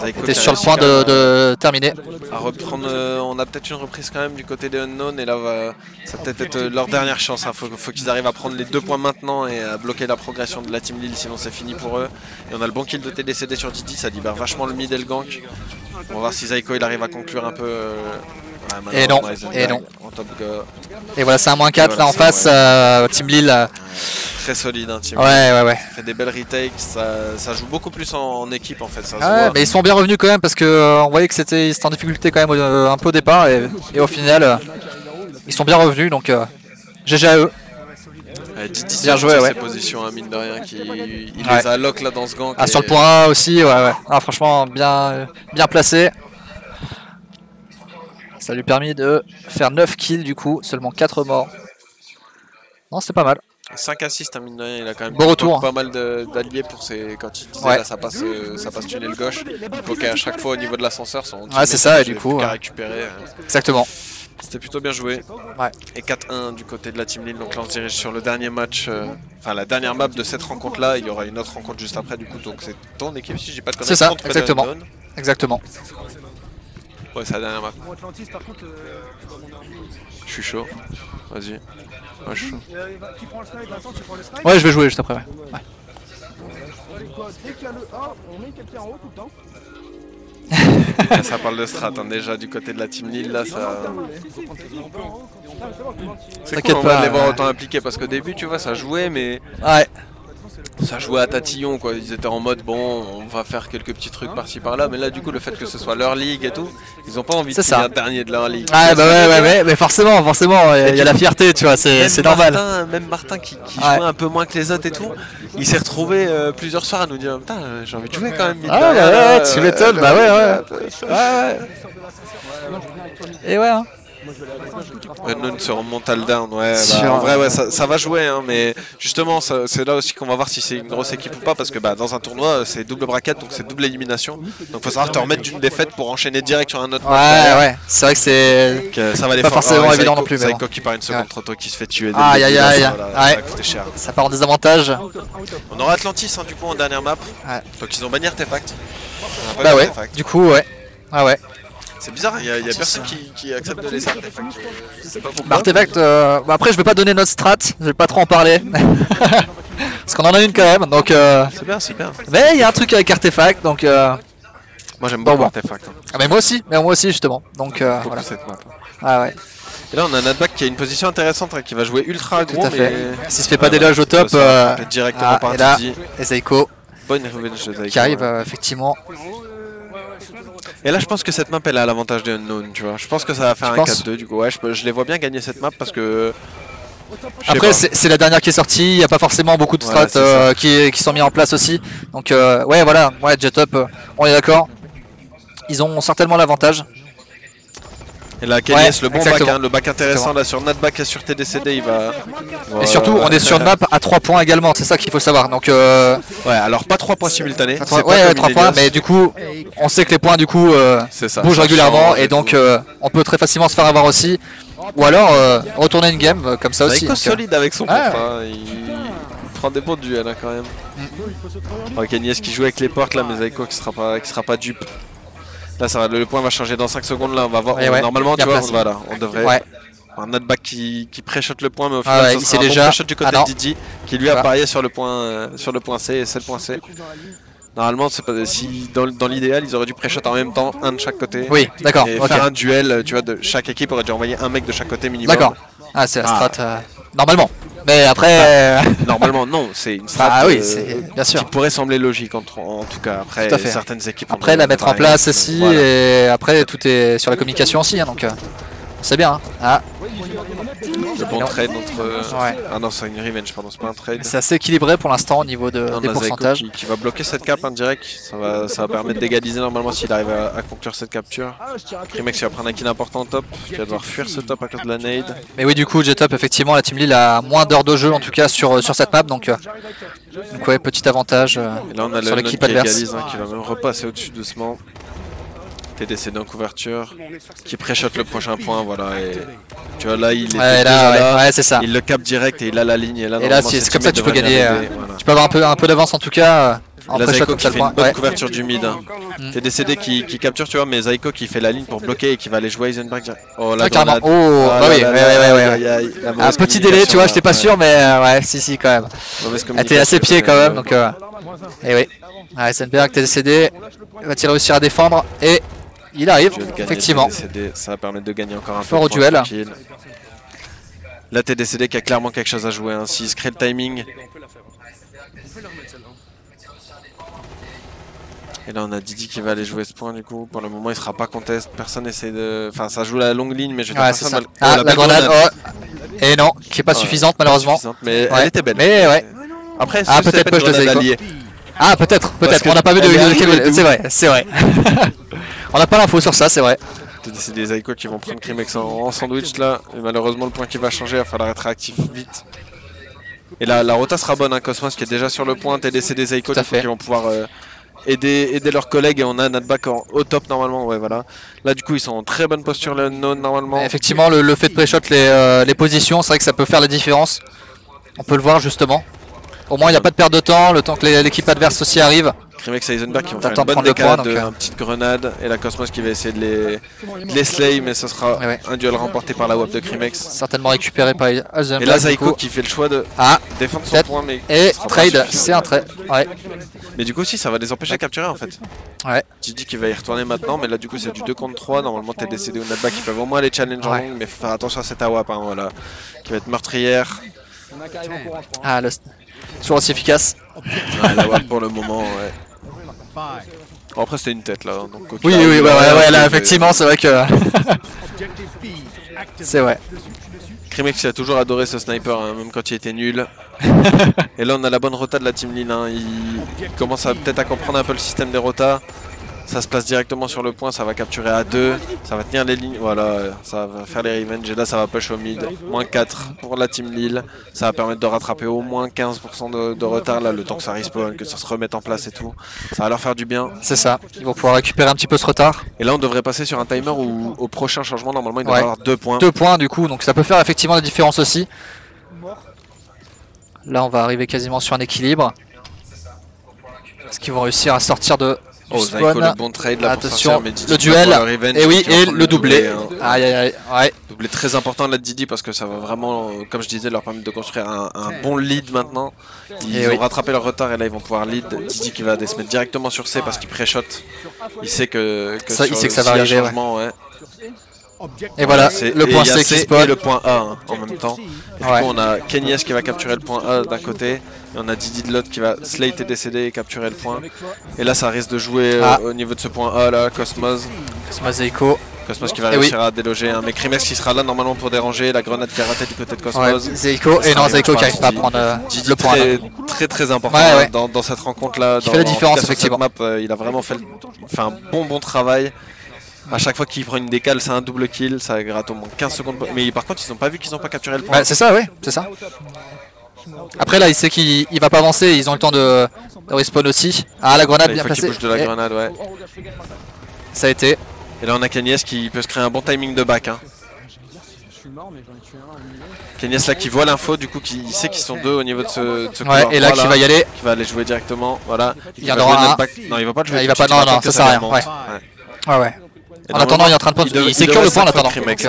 était sur le point de terminer. À reprendre, on a peut-être une reprise quand même du côté des Unknown et là ça va peut-être être leur dernière chance. Hein. Faut qu'ils arrivent à prendre les 2 points maintenant et à bloquer la progression de la Team Lille, sinon c'est fini pour eux. Et on a le bon kill de TDCD sur Didi, ça libère vachement le mid et le gank. On va voir si Zaiko il arrive à conclure un peu. Et non, en top go. Et voilà, c'est un -4 là en face, Team Lille. Très solide, hein, Team ouais. Ça fait des belles retakes, ça joue beaucoup plus en équipe en fait. Ça se voit. Mais ils sont bien revenus quand même parce que on voyait que c'était en difficulté quand même un peu au départ et au final ils sont bien revenus donc GG à eux. Didi bien joué, ses positions à mine de rien, il les a lock là dans ce gank. Sur le point A aussi, ouais. Ah, franchement bien placé. Ça lui a permis de faire 9 kills du coup, seulement 4 morts. Non, c'était pas mal. 5 assists, hein, mine de rien, il a quand même bon retour. Pas mal d'alliés pour ses. Quand il disait là, ça passe tunnel gauche. Il bloquait à chaque fois au niveau de l'ascenseur. C'est ça, et du coup. Récupérer. Exactement. C'était plutôt bien joué. Et 4-1 du côté de la Team Lille. Donc là, on se dirige sur le dernier match. Enfin, la dernière map de cette rencontre là. Il y aura une autre rencontre juste après, du coup. Donc c'est ton équipe, si j'ai pas de connexion. C'est ça, exactement. Exactement. Ouais, c'est la dernière map. Je suis chaud. Vas-y. Ouais, je suis chaud. Ouais, je vais jouer juste après. Ça parle de strat, hein. Déjà du côté de la Team Lille, là, ça. C'est cool, on va les voir autant impliqués parce qu'au début, tu vois, ça jouait, mais. Ouais. Ça jouait à tatillon quoi, ils étaient en mode bon on va faire quelques petits trucs par-ci par-là, mais là du coup le fait que ce soit leur ligue et tout, ils ont pas envie de finir dernier de leur ligue. Ah bah ouais, mais forcément, il y a la fierté tu vois, c'est normal. Même Martin qui jouait un peu moins que les autres et tout, il s'est retrouvé plusieurs soirs à nous dire putain j'ai envie de jouer quand même. Ouais, tu m'étonnes, bah ouais. Et ouais hein. Unknown sur mental down, ouais, en vrai ouais, ça va jouer hein, mais justement c'est là aussi qu'on va voir si c'est une grosse équipe ou pas parce que dans un tournoi c'est double bracket donc c'est double élimination donc faut savoir te remettre d'une défaite pour enchaîner direct sur un autre match. Ouais, c'est vrai que c'est ça va pas forcément évident non plus. Zaiko qui part une seconde trop tôt qui se fait tuer. Aïe, cher. Ça part en désavantage. On aura Atlantis hein, du coup en dernière map, donc ils ont banni Artefact. Bah ouais, du coup ouais. Ah ouais. C'est bizarre, il y a personne qui accepte de laisser Artefact. Artefact, après je vais pas donner notre strat, je vais pas trop en parler. Parce qu'on en a une quand même, donc c'est bien. Mais il y a un truc avec Artefact, donc moi j'aime beaucoup Artefact. Ah mais moi aussi justement, donc voilà. Cette map. Ah ouais. Et là on a Nadback qui a une position intéressante hein, qui va jouer ultra gros. Tout à fait. S'il se fait pas d'éloge au top, directement par Didi. Et Zaiko. Bonne revenge de Zaiko. Qui arrive effectivement. Et là je pense que cette map elle a l'avantage des Unknown, tu vois. Je pense que ça va faire un 4-2 du coup. Ouais, je les vois bien gagner cette map parce que... Après c'est la dernière qui est sortie, il n'y a pas forcément beaucoup de strats qui sont mis en place aussi. Donc ouais voilà, Jet-Up, on est d'accord. Ils ont certainement l'avantage. Et là Kanyes, le bon back, hein, le back intéressant là sur Nadback et sur TDCD il va... Et surtout on est sur une map à 3 points également, c'est ça qu'il faut savoir. Donc ouais alors pas 3 points simultanés. Ouais 3 points, mais du coup on sait que les points du coup bougent régulièrement et donc on peut très facilement se faire avoir aussi. Ou alors retourner une game comme ça aussi. Il est solide avec son contre, hein. Il prend des bons duels hein, quand même. Kanyes qui joue avec les portes là mais Zaiko qui sera pas dupe. Là, ça va, le point va changer dans 5 secondes. Là, on va voir. Ouais, normalement, tu vois, place. voilà, on devrait. Ouais. Un Nutback qui pré-shot le point, mais au final, ça il sera un déjà... bon pré-shot du côté de Didi, qui lui a Voilà. parié sur le point C, et c'est le point C. Normalement, c'est pas si dans l'idéal, ils auraient dû pré-shot en même temps, un de chaque côté. Oui, d'accord. Et Okay. faire un duel, tu vois, de chaque équipe aurait dû envoyer un mec de chaque côté minimum. D'accord. Ah, c'est la strat. Normalement. Mais après. Normalement, non, c'est une strat Ah oui, bien sûr. qui pourrait sembler logique en tout cas. Après, certaines équipes. Après, la mettre en place aussi, voilà. Et après, tout est sur la communication aussi, hein, donc c'est bien. Hein. Ah. Le bon trade entre. Ouais. Ah non, c'est une revenge, pardon, c'est pas un trade. C'est assez équilibré pour l'instant au niveau des pourcentages. Qui va bloquer cette cape indirect, ça va permettre d'égaliser normalement s'il arrive à conclure cette capture. Crimex il va prendre un kill important au top, il va devoir fuir ce top à cause de la nade. Mais oui, du coup, J-Top, effectivement, la Team Lille a moins d'heures de jeu en tout cas sur cette map, donc ouais, petit avantage et là, on a sur l'équipe adverse. Égalise, hein, qui va même repasser au-dessus doucement. TDCD en couverture, qui pré-shot le prochain point, voilà, et tu vois là il est ouais, c'est ça. Il le capte direct et il a la ligne, et là c'est comme ça que tu peux gagner, voilà. Tu peux avoir un peu d'avance en tout cas, en pré-shot comme ça le point. Une bonne couverture du mid, hein. TDCD qui capture, tu vois, mais Zaiko qui fait la ligne pour bloquer et qui va aller jouer Heisenberg. Oh la carrément, bah oui, un petit délai, tu vois, j'étais pas sûr, mais ouais, si quand même. Elle était assez pied quand même, donc et oui. Heisenberg, TDCD, va-t-il réussir à défendre? Et il arrive, effectivement. TDCD, ça va permettre de gagner encore un peu fort au duel. Là, TDCD qui a clairement quelque chose à jouer, hein. S'il se crée le timing. Et là, on a Didi qui va aller jouer ce point du coup. Pour le moment, il sera pas contest. Personne essaie de. Enfin, ça joue la longue ligne, mais je vais dire personne va. Ah, la grenade. Et non, qui est pas suffisante malheureusement. Mais elle était belle. Mais ouais. Après, peut-être push de Zaiko. Ah, peut-être. On n'a pas vu de. C'est vrai. On n'a pas l'info sur ça, c'est vrai. C'est des Zaiko qui vont prendre Crimex en sandwich là. Et malheureusement, le point qui va changer, il va falloir être réactif vite. Et là, la rota sera bonne, hein. Cosmos qui est déjà sur le point. TDC des Zaiko qui vont pouvoir aider leurs collègues. Et on a Nutback au top normalement. Ouais, voilà. Là, du coup, ils sont en très bonne posture, le Unknown normalement. Effectivement, le fait de pré-shot les positions, c'est vrai que ça peut faire la différence. On peut le voir justement. Au moins, il n'y a pas de perte de temps, le temps que l'équipe adverse aussi arrive. Crimex et Heisenberg qui vont faire une bonne décalade, une petite grenade, et la Cosmos qui va essayer de les slay, mais ce sera un duel remporté par la WAP de Crimex. Certainement récupéré par Heisenberg. Et là, Zaiko qui fait le choix de défendre son point, mais. Et trade, c'est un trade. Ouais. Mais du coup, aussi, ça va les empêcher de capturer en fait. Ouais. Didi qui va y retourner maintenant, mais là, du coup, c'est du 2 contre 3. Normalement, TDCD ou Nutback qui peuvent au moins aller challenge en long, mais faut faire attention à cette AWAP, hein, voilà, qui va être meurtrière. Ah, toujours aussi efficace. Ouais, la WAP pour le moment, ouais. Bon, après c'était une tête là, donc oui, ouais, là effectivement c'est vrai que c'est vrai. Crimex a toujours adoré ce sniper, hein, même quand il était nul. Et là on a la bonne rota de la Team Lille, hein. Il commence peut-être à comprendre un peu le système des rotas. Ça se place directement sur le point, ça va capturer à 2, ça va tenir les lignes, voilà, ça va faire les revenge et là ça va push au mid, moins 4 pour la Team Lille, ça va permettre de rattraper au moins 15% de retard là, le temps que ça respawn, que ça se remette en place et tout, ça va leur faire du bien. C'est ça, ils vont pouvoir récupérer un petit peu ce retard. Et là on devrait passer sur un timer où au prochain changement normalement il doit avoir 2 points. 2 points du coup, donc ça peut faire effectivement la différence aussi. Là on va arriver quasiment sur un équilibre. Est-ce qu'ils vont réussir à sortir de... Oh, Zaiko, le bon trade là pour sortir, mais Didi le duel, le et oui, et le doublé. Hein. Aïe, ouais. Doublé très important là de Didi parce que ça va vraiment, comme je disais, leur permettre de construire un bon lead maintenant. Ils ont rattrapé leur retard et là ils vont pouvoir lead. Didi qui va se mettre directement sur C parce qu'il pré-shot. Il sait que ça va arriver. Ouais. Et voilà, le point C qui spawn. Et le point A hein, en même temps. Et du coup on a Kenyes qui va capturer le point A d'un côté. Et on a Didi de l'autre qui va slate et décéder et capturer le point. Et là ça risque de jouer au niveau de ce point A là, Cosmos. Zaiko. Cosmos qui va réussir à déloger, hein. Mais Crimex qui sera là normalement pour déranger, la grenade qui a raté du côté de Cosmos. Zaiko, et non Zaiko qui arrive pas à prendre le point. Très important dans cette rencontre là. Il fait la différence effectivement. Map, il a vraiment fait un bon travail. À chaque fois qu'il prend une décale, c'est un double kill, ça gratte au moins 15 secondes. Mais par contre, ils n'ont pas vu qu'ils n'ont pas capturé le point. C'est ça, c'est ça. Après, là, il sait qu'il va pas avancer, ils ont le temps de respawn aussi. Ah, la grenade bien placée. Il bouge de la grenade, ouais. Ça a été. Et là, on a Kenyes qui peut se créer un bon timing de back. Hein. Kenyes là qui voit l'info, du coup, qui sait qu'ils sont 2 au niveau de ce couloir. Et là, qui va y aller. Qui va aller jouer directement. Voilà. Il y en aura un. Non, il va pas le jouer. Il va pas, non, ça sert à rien. Ah ouais. En attendant, il est en train de prendre. Il sécure le point en attendant. Crimex.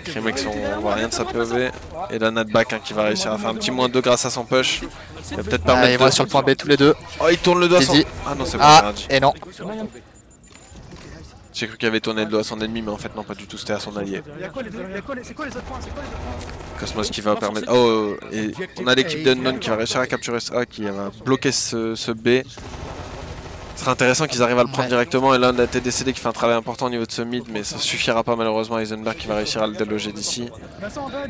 Crimex, on voit rien de sa POV. Et là, Nadback qui va réussir à faire un petit -2 grâce à son push. Il va peut-être permettre. Ils vont sur le point B tous les deux. Oh, il tourne le doigt. Didi. Ah non, c'est bon. Ah, et non. J'ai cru qu'il avait tourné le doigt à son ennemi, mais en fait, non, pas du tout. C'était à son allié. Cosmos qui va permettre. Oh, et on a l'équipe d'Unknown qui va réussir à capturer ça, qui va bloquer ce B. Ce serait intéressant qu'ils arrivent à le prendre directement. Et là, on a TDCD qui fait un travail important au niveau de ce mid, mais ça suffira pas malheureusement à Heisenberg qui va réussir à le déloger d'ici.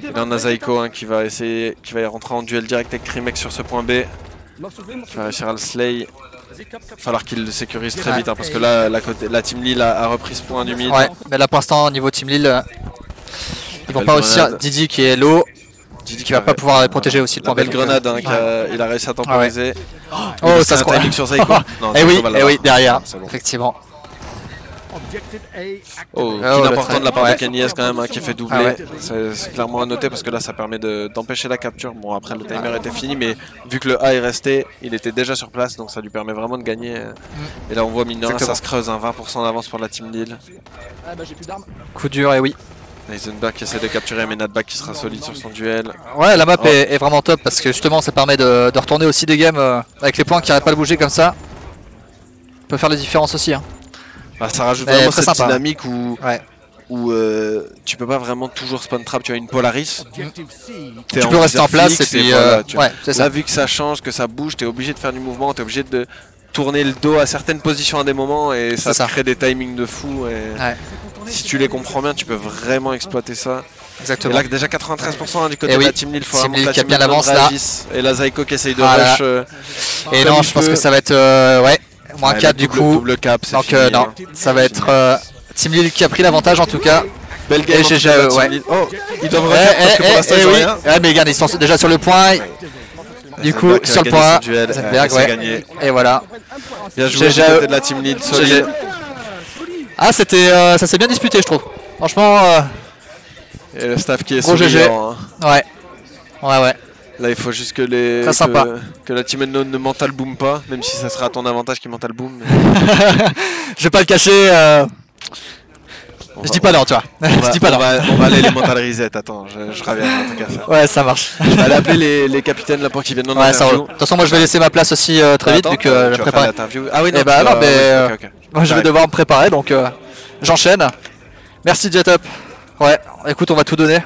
Et là, on a Zaiko qui va essayer, qui va rentrer en duel direct avec Crimex sur ce point B. Qui va réussir à le slay. Il va falloir qu'il le sécurise très vite parce que là, la Team Lille a repris ce point du mid. Ouais, mais là pour l'instant, au niveau Team Lille, ils vont pas réussir. Didi qui est low. Didi qui va pas pouvoir protéger aussi le point B. Belle grenade, il a réussi à temporiser. Oh, ça se croit. sur Zaiko. Et oui, derrière, effectivement. Oh, kill important de la part de Kenny S quand même qui fait doubler. C'est clairement à noter parce que là ça permet d'empêcher la capture. Bon après le timer était fini mais vu que le A est resté, il était déjà sur place donc ça lui permet vraiment de gagner. Et là on voit mine de rien, ça se creuse, 20% d'avance pour la Team Lille. Coup dur et oui. Heisenberg qui essaie de capturer mais Nadback qui sera solide sur son duel. Ouais la map est vraiment top parce que justement ça permet de retourner aussi des games avec les points qui n'arrêtent pas de bouger comme ça. Ça peut faire la différence aussi. Hein. Bah, ça rajoute vraiment cette sympa, dynamique où tu peux pas vraiment toujours spawn trap, tu as une Polaris. Tu peux rester en place et puis là vu que ça change, que ça bouge, tu es obligé de faire du mouvement, tu es obligé de tourner le dos à certaines positions à des moments et ça te crée des timings de fou. Et si tu les comprends bien, tu peux vraiment exploiter ça. Exactement. Et là déjà 93% du côté de la Team Lille, il faut vraiment que la Team Lille l'avance là. Et là Zaiko qui essaye de rush. Et non, je pense que ça va être moins 4 du coup. Double cap, donc fini, non, ça va être Team Lille qui a pris l'avantage en tout cas. Belle game. Et GG, Oh, ils doivent refaire parce que pour l'instant ils ont rien. Ouais, mais regarde, ils sont déjà sur le point. Du coup, sur le point, gagné. Et voilà. Bien joué du côté de la Team Lille, solide. Ah, ça s'est bien disputé, je trouve. Franchement. Et le staff qui est souriant. Ouais. Là, il faut juste que la Team Unknown ne mental boom pas, même si ça sera à ton avantage qui mental boom. Je vais pas le cacher. Je dis pas non, tu vois. On va aller les mental reset. Attends, je reviens en tout cas. Ça. Ouais, ça marche. Je vais aller appeler les capitaines là pour qu'ils viennent dans l'interview. De toute façon, moi je vais laisser ma place aussi très vite vu que je prépare. Ah oui, non, moi je vais devoir me préparer donc j'enchaîne. Merci Jetup. Ouais, écoute, on va tout donner.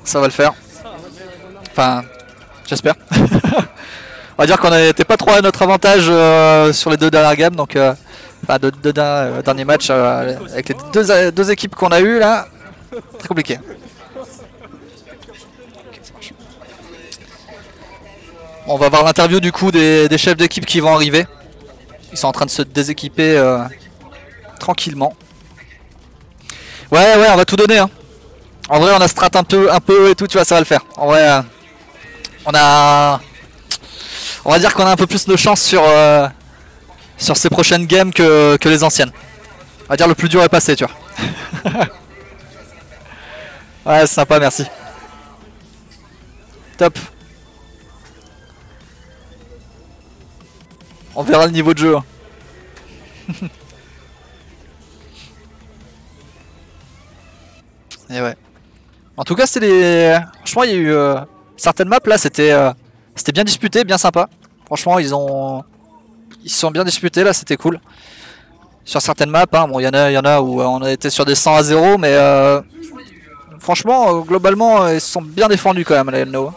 Ça va le faire. Enfin, j'espère. On va dire qu'on n'était pas trop à notre avantage sur les deux dernières games, donc enfin deux derniers matchs avec les deux équipes qu'on a eues là, très compliqué. On va voir l'interview du coup des chefs d'équipe qui vont arriver. Ils sont en train de se déséquiper tranquillement. Ouais, on va tout donner. Hein. En vrai, on a strat un peu et tout, tu vois, ça va le faire. En vrai, on va dire qu'on a un peu plus de chance sur ces prochaines games que les anciennes. On va dire le plus dur est passé, tu vois. Ouais, c'est sympa, merci. Top. On verra le niveau de jeu. Hein. Et ouais. En tout cas, c'était les. Franchement, il y a eu certaines maps là, c'était bien disputé, bien sympa. Franchement, ils se sont bien disputés là, c'était cool. Sur certaines maps, hein, bon, il y en a où on a été sur des 100 à 0, mais franchement, globalement, ils se sont bien défendus quand même, la LNO.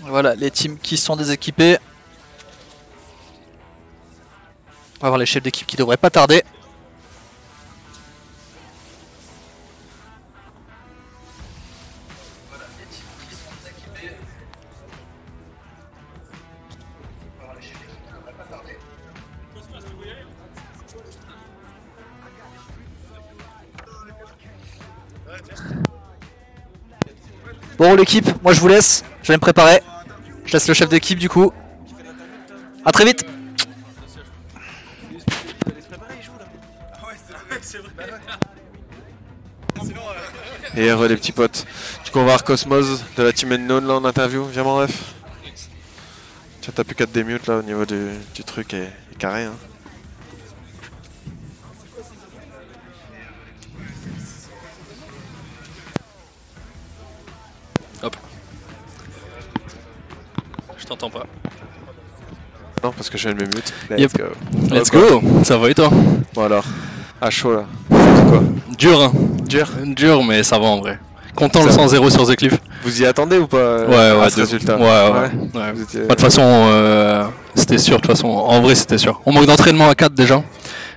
Voilà, les teams qui sont déséquipés. On va voir les chefs d'équipe qui devraient pas tarder. Bon l'équipe, moi je vous laisse, je vais me préparer. Je laisse le chef d'équipe du coup. A très vite. Et heureux les petits potes. Du coup on va voir Cosmos de la team Unknown là en interview. Viens mon ref. Tiens, t'as plus qu'à te démute là au niveau du truc et carré. Hein. Hop. Je t'entends pas. Non, parce que je viens de me mute. Let's go. Let's go. Ça va et toi? Bon alors, à chaud là. C'est quoi? Dur, hein. Dur, mais ça va en vrai. Content le 100-0 sur The Cliff. Vous y attendez ou pas? Ouais, ce résultat. Ouais. Étiez... De toute façon, c'était sûr. De toute façon, en vrai, c'était sûr. On manque d'entraînement à 4 déjà.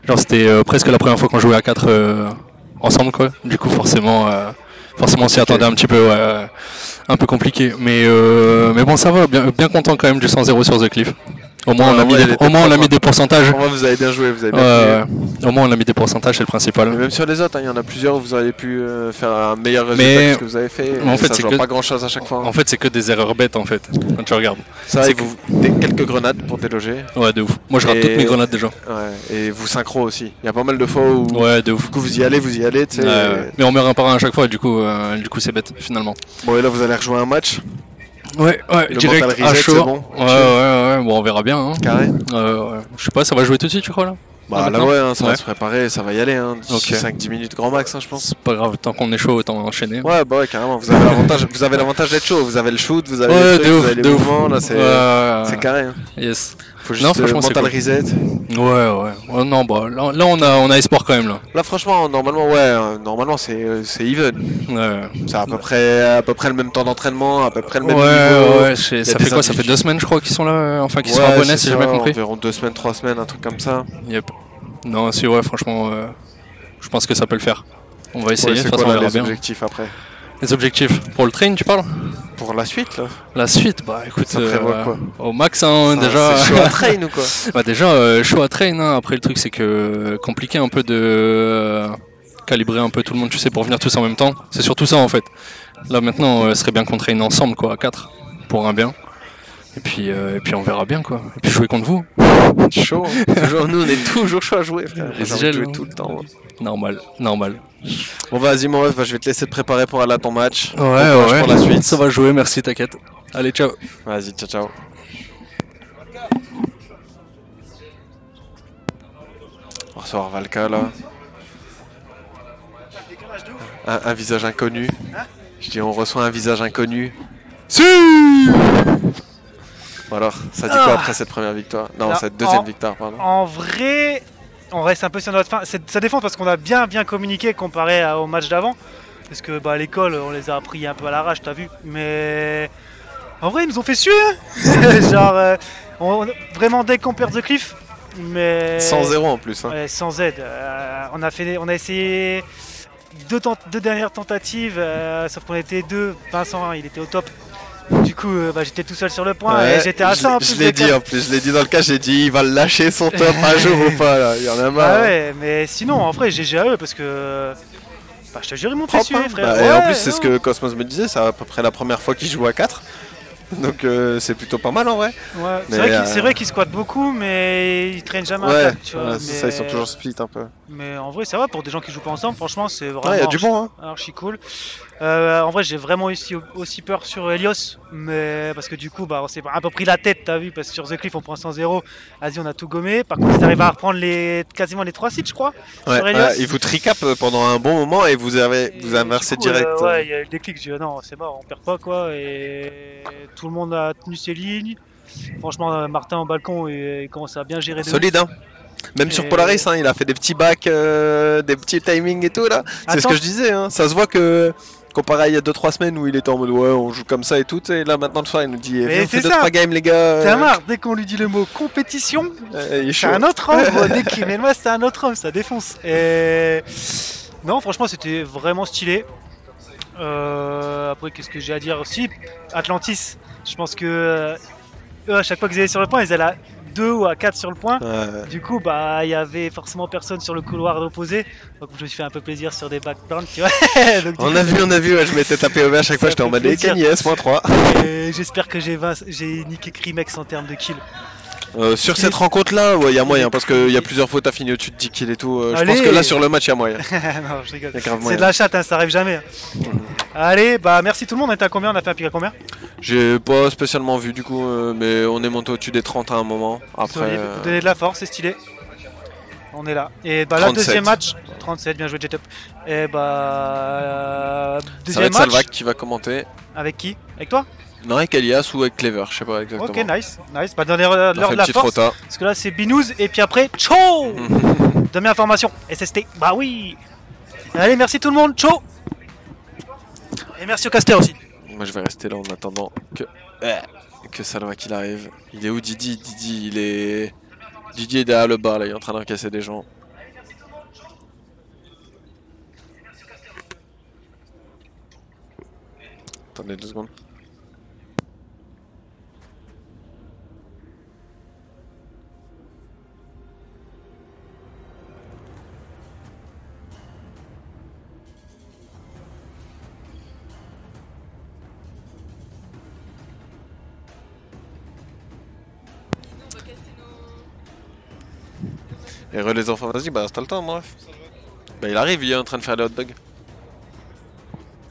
Genre, c'était presque la première fois qu'on jouait à 4 ensemble, quoi. Du coup, forcément, on s'y attendait un petit peu. Un peu compliqué. Mais bon, ça va. Bien content quand même du 100-0 sur The Cliff. Au moins, on a mis des pourcentages. Au moins, vous avez bien joué. Au moins, on a mis des pourcentages, c'est le principal. Et même sur les autres, il y en a plusieurs où vous auriez pu faire un meilleur résultat que ce que vous avez fait. En fait, c'est pas grand chose à chaque fois. En fait, c'est que des erreurs bêtes en fait. Quand tu regardes. Ça, quelques grenades pour déloger. Ouais, de ouf. Moi, je rate toutes mes grenades déjà. Ouais. Et vous synchro aussi. Il y a pas mal de fois où. Ouais, de ouf. Du coup, vous y allez. Tu sais. Mais on meurt un par un à chaque fois. Et du coup, c'est bête finalement. Bon, et là, vous allez rejouer un match. Ouais, direct à chaud. Bon. Ouais, bon, on verra bien. Hein. Carré. Je sais pas, ça va jouer tout de suite, tu crois là? Bah là ouais, hein, ça va se préparer, ça va y aller, hein, d'ici 5-10 minutes grand max, hein, je pense. C'est pas grave, tant qu'on est chaud, autant enchaîner. Ouais, bah ouais, carrément, vous avez l'avantage d'être chaud, vous avez le shoot, vous avez les trucs, vous avez les mouvements, là c'est carré. Hein. Yes. Faut juste mental reset. Ouais. Non, bah là on a espoir quand même là. Là franchement, normalement c'est even. Ouais. C'est à peu près le même temps d'entraînement, à peu près le même niveau. Ouais, ça fait quoi? Ça fait 2 semaines je crois qu'ils sont là, enfin qu'ils sont abonnés si j'ai bien compris. Environ 2 semaines, 3 semaines, un truc comme ça. Yep. Non, si ouais, franchement, je pense que ça peut le faire. On va essayer, de toute façon on verra bien. Les objectifs après. Les objectifs pour le train, tu parles? Pour la suite là. La suite, bah écoute, ça prévoit quoi? Au max hein, déjà. C'est chaud à train ou quoi? Bah déjà chaud à train. Hein. Après le truc c'est que compliqué un peu de calibrer un peu tout le monde, tu sais, pour venir tous en même temps. C'est surtout ça en fait. Là maintenant, ce serait bien qu'on traîne ensemble quoi, à 4 pour un bien. Et puis on verra bien quoi. Et puis jouer contre vous. Chaud. Toujours, nous on est toujours chaud à jouer frère. Les jouer tout le temps. Normal. Bon vas-y mon ref, je vais te laisser te préparer pour aller à ton match. Ouais. Pour la suite. Ça va jouer, merci, t'inquiète. Allez, ciao. Vas-y, ciao. On va recevoir Valka là. Un visage inconnu. Je dis on reçoit un visage inconnu. Si. Bon alors, ça dit quoi après cette première victoire? Non, cette deuxième victoire, pardon. En vrai, on reste un peu sur notre fin. Ça défend parce qu'on a bien communiqué comparé au match d'avant. Parce que à l'école, on les a pris un peu à l'arrache, t'as vu. Mais en vrai, ils nous ont fait suer. Genre, vraiment dès qu'on perd The Cliff. Mais... Sans 0 en plus. Hein. Ouais, sans aide. On a essayé deux dernières tentatives, sauf qu'on était deux. Vincent, il était au top. Du coup, j'étais tout seul sur le point et j'étais à ça en plus. Je l'ai dit en plus, je l'ai dit dans le cas, j'ai dit il va lâcher son top un jour ou pas là, il y en a marre. Ah ouais, mais sinon en vrai GG à eux parce que je te jure ils m'ont fait suer frère. Et en plus c'est ce que Cosmos me disait, c'est à peu près la première fois qu'il joue à 4. Donc c'est plutôt pas mal en vrai. Ouais, c'est vrai qu'ils squattent beaucoup mais ils traînent jamais à 4, tu vois. C'est ça, ils sont toujours split un peu. Mais en vrai ça va pour des gens qui jouent pas ensemble, franchement c'est vraiment il y a du bon, hein. Archi cool. En vrai j'ai vraiment aussi peur sur Helios, mais parce que du coup on s'est un peu pris la tête, t'as vu, parce que sur The Cliff on prend 100-0, vas-y on a tout gommé, par contre ils arrivent à reprendre quasiment les 3 sites je crois. Sur Helios. Ils vous tricapent pendant un bon moment et vous inversez direct. Ouais, il y a eu le déclic, je dis non c'est mort, on perd pas quoi, et tout le monde a tenu ses lignes. Franchement Martin au balcon il commence à bien gérer. Solide hein. Même sur Polaris, hein, il a fait des petits bacs, des petits timings et tout là. C'est ce que je disais, hein. Ça se voit que comparé à il y a 2-3 semaines où il était en mode ouais on joue comme ça et tout, et là maintenant le soir il nous dit on fait 2-3 games les gars. T'as marre, dès qu'on lui dit le mot compétition, c'est un autre homme, dès qu'il met le masque c'est un autre homme, ça défonce. Et non franchement c'était vraiment stylé. Après qu'est-ce que j'ai à dire aussi, Atlantis, je pense que eux à chaque fois qu'ils allaient sur le point ils allaient à 2 ou à 4 sur le point. Du coup il y avait forcément personne sur le couloir opposé, donc je me suis fait un peu plaisir sur des backdowns, tu vois. Donc, on a vu, je m'étais tapé au vert à chaque fois, j'étais en mode Kenny S, -3. Et j'espère que j'ai niqué Crimex en termes de kills. Sur cette rencontre-là, ouais, il y a moyen, parce qu'il y a plusieurs fois t'as fini au-dessus de 10 kills et tout. Je pense que là, sur le match, il y a moyen. Non, je rigole. C'est de la chatte, hein, ça arrive jamais. Allez, bah merci tout le monde. On était à combien? On a fait un pic à combien? J'ai pas spécialement vu du coup, mais on est monté au-dessus des 30 à un moment. Après, vous donnez de la force, c'est stylé. On est là. Et bah là, deuxième match. 37, bien joué, Jet-Up. Et bah. Deuxième match. Ça va être Salvac qui va commenter. Avec qui? Avec toi? Non, avec Elias ou avec Clever, je sais pas exactement. Ok, nice. Bah donnez l'heure de la force. Rota. Parce que là, c'est Binous et puis après, ciao. Donne information. SST. Bah oui. Allez, merci tout le monde. Ciao. Et merci au caster aussi. Moi, je vais rester là en attendant que Salvac il arrive. Il est où Didi? Didi est derrière le bar là, il est en train d'encaisser des gens. Attendez 2 secondes. Et les enfants, vas-y, bah installe toi, bref. Bah il arrive, il est en train de faire les hot dogs.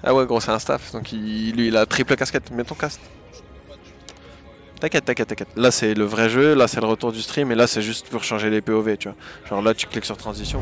Ah ouais, gros, c'est un staff, donc lui il a triple casquette. Mets ton casque. T'inquiète. Là c'est le vrai jeu, là c'est le retour du stream, et là c'est juste pour changer les POV, tu vois. Genre là tu cliques sur transition.